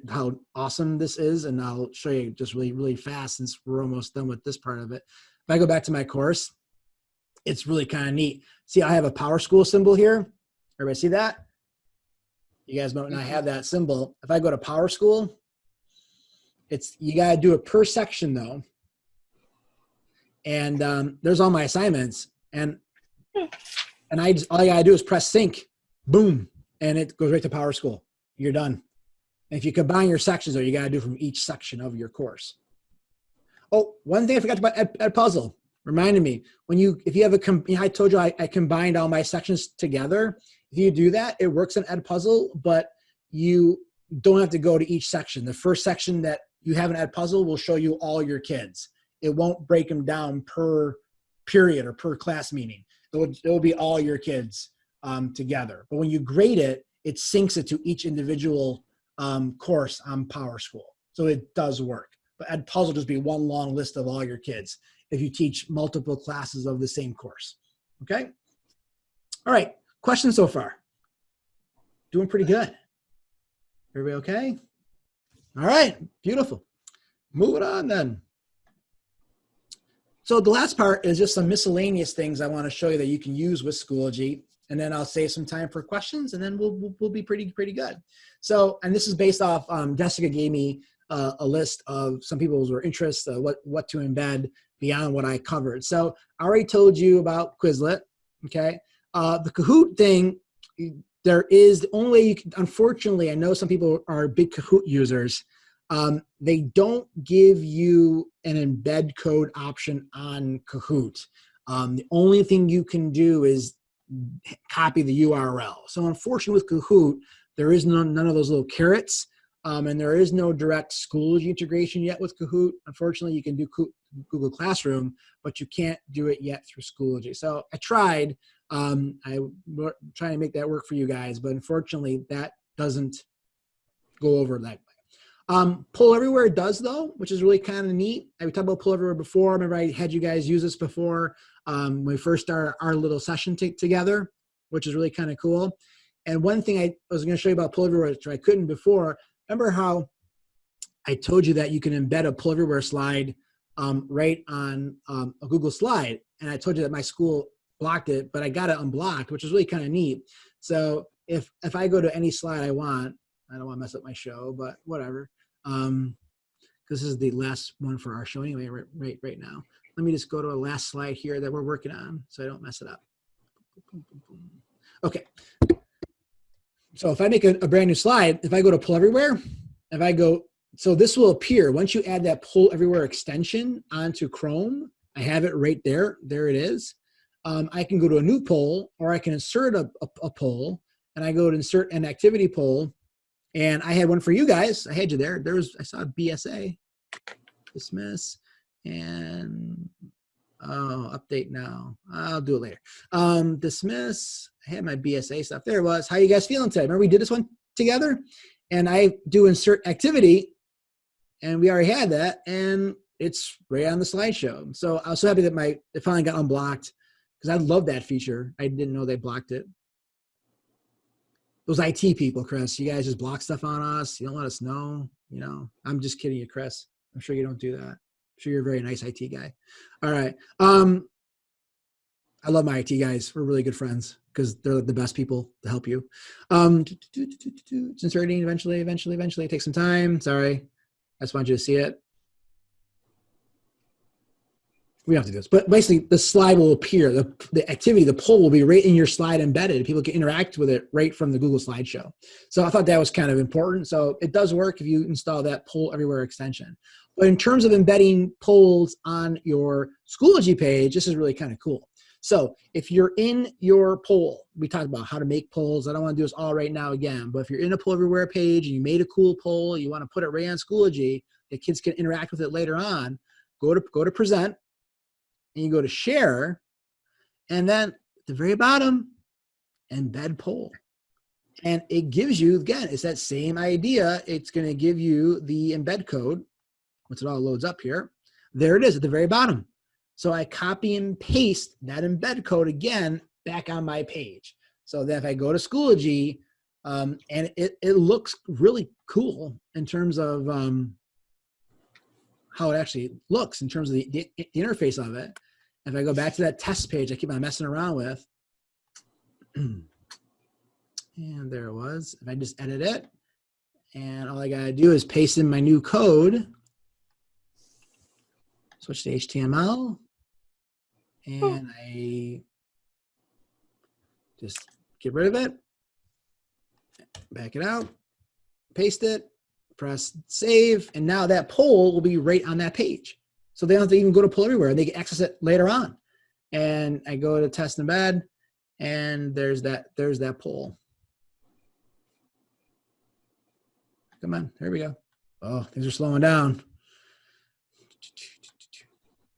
how awesome this is, and I'll show you just really, really fast since we're almost done with this part of it. If I go back to my course, it's really kind of neat. See, I have a Power School symbol here. Everybody see that? You guys might not have that symbol. If I go to Power School, you got to do it per section though. And there's all my assignments, and all you got to do is press sync. Boom, and it goes right to Power School. You're done. And if you combine your sections, though, you got to do from each section of your course. Oh, one thing I forgot about Edpuzzle. Reminded me, if you have I told you I combined all my sections together. If you do that, it works on Edpuzzle, but you don't have to go to each section. The first section that you have in Edpuzzle will show you all your kids. It won't break them down per period or per class meeting. It will be all your kids together. But when you grade it, it syncs it to each individual course on Power School. So it does work. But Edpuzzle will just be one long list of all your kids if you teach multiple classes of the same course. Okay? All right. Questions so far? Doing pretty good. Everybody okay? All right. Beautiful. Moving on then. So the last part is just some miscellaneous things I want to show you that you can use with Schoology. And then I'll save some time for questions, and then we'll be pretty good. So, and this is based off, Jessica gave me a list of some people's interests, what to embed beyond what I covered. So I already told you about Quizlet, okay? The Kahoot thing, there is the only way you can, unfortunately, I know some people are big Kahoot users. They don't give you an embed code option on Kahoot. The only thing you can do is copy the URL. So unfortunately with Kahoot, there is none of those little carrots, and there is no direct Schoology integration yet with Kahoot. Unfortunately, you can do Google Classroom, but you can't do it yet through Schoology. So I tried. I'm trying to make that work for you guys, but unfortunately that doesn't go over that way. Pull Everywhere does though, which is really kind of neat. I talked about Pull Everywhere before. I remember I had you guys use this before when we first started our little session together, which is really kind of cool. And one thing I was going to show you about Pull Everywhere, which I couldn't before, remember how I told you that you can embed a Pull Everywhere slide right on a Google slide. And I told you that my school blocked it, but I got it unblocked, which is really kind of neat. So if I go to any slide I want, I don't want to mess up my show, but whatever. This is the last one for our show anyway, right now. Let me just go to a last slide here that we're working on so I don't mess it up. Okay. So if I make a brand new slide, if I go to pull everywhere, if I go, so this will appear once you add that pull everywhere extension onto Chrome. I have it right there. There it is. I can go to a new poll, or I can insert a poll, and I go to insert an activity poll. And I had one for you guys. I had you there. I saw BSA, dismiss, and update now. I'll do it later. Dismiss. I had my BSA stuff. There it was. How you guys feeling today? Remember we did this one together? And I do insert activity, and we already had that, and it's right on the slideshow. So I was so happy that it finally got unblocked, because I love that feature. I didn't know they blocked it. Those IT people, Chris, you guys just block stuff on us. You don't let us know. You know, I'm just kidding you, Chris. I'm sure you don't do that. I'm sure you're a very nice IT guy. All right. I love my IT guys. We're really good friends because they're the best people to help you. It's inserting eventually. It takes some time. Sorry. I just want you to see it. We don't have to do this, but basically the slide will appear, the activity, the poll will be right in your slide embedded. People can interact with it right from the Google slideshow. So I thought that was kind of important. So it does work if you install that poll everywhere extension. But in terms of embedding polls on your Schoology page, this is really kind of cool. So if you're in your poll, we talked about how to make polls. I don't want to do this all right now again, but if you're in a poll everywhere page and you made a cool poll, you want to put it right on Schoology, the kids can interact with it later on, go to present, and you go to share, and then at the very bottom, embed poll. And it gives you, again, it's that same idea. It's going to give you the embed code. Once it all loads up here, there it is at the very bottom. So I copy and paste that embed code again back on my page. So that if I go to Schoology, and it looks really cool in terms of how it actually looks in terms of the interface of it. If I go back to that test page I keep on messing around with, and there it was. If I just edit it, and all I gotta do is paste in my new code, switch to HTML, and I just get rid of it, back it out, paste it, press save, and now that poll will be right on that page. So they don't have to even go to pull everywhere, and they can access it later on. And I go to test embed, and there's that poll. Come on, there we go. Oh, things are slowing down.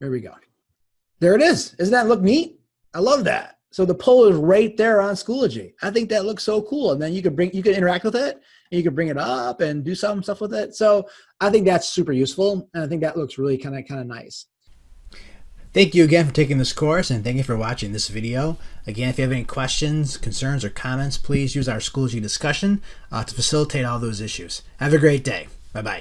There we go. There it is. Doesn't that look neat? I love that. So the poll is right there on Schoology. I think that looks so cool. And then you can interact with it, and you can bring it up and do some stuff with it. So I think that's super useful, and I think that looks really kind of nice. Thank you again for taking this course, and thank you for watching this video. Again, if you have any questions, concerns, or comments, please use our Schoology discussion to facilitate all those issues. Have a great day. Bye-bye.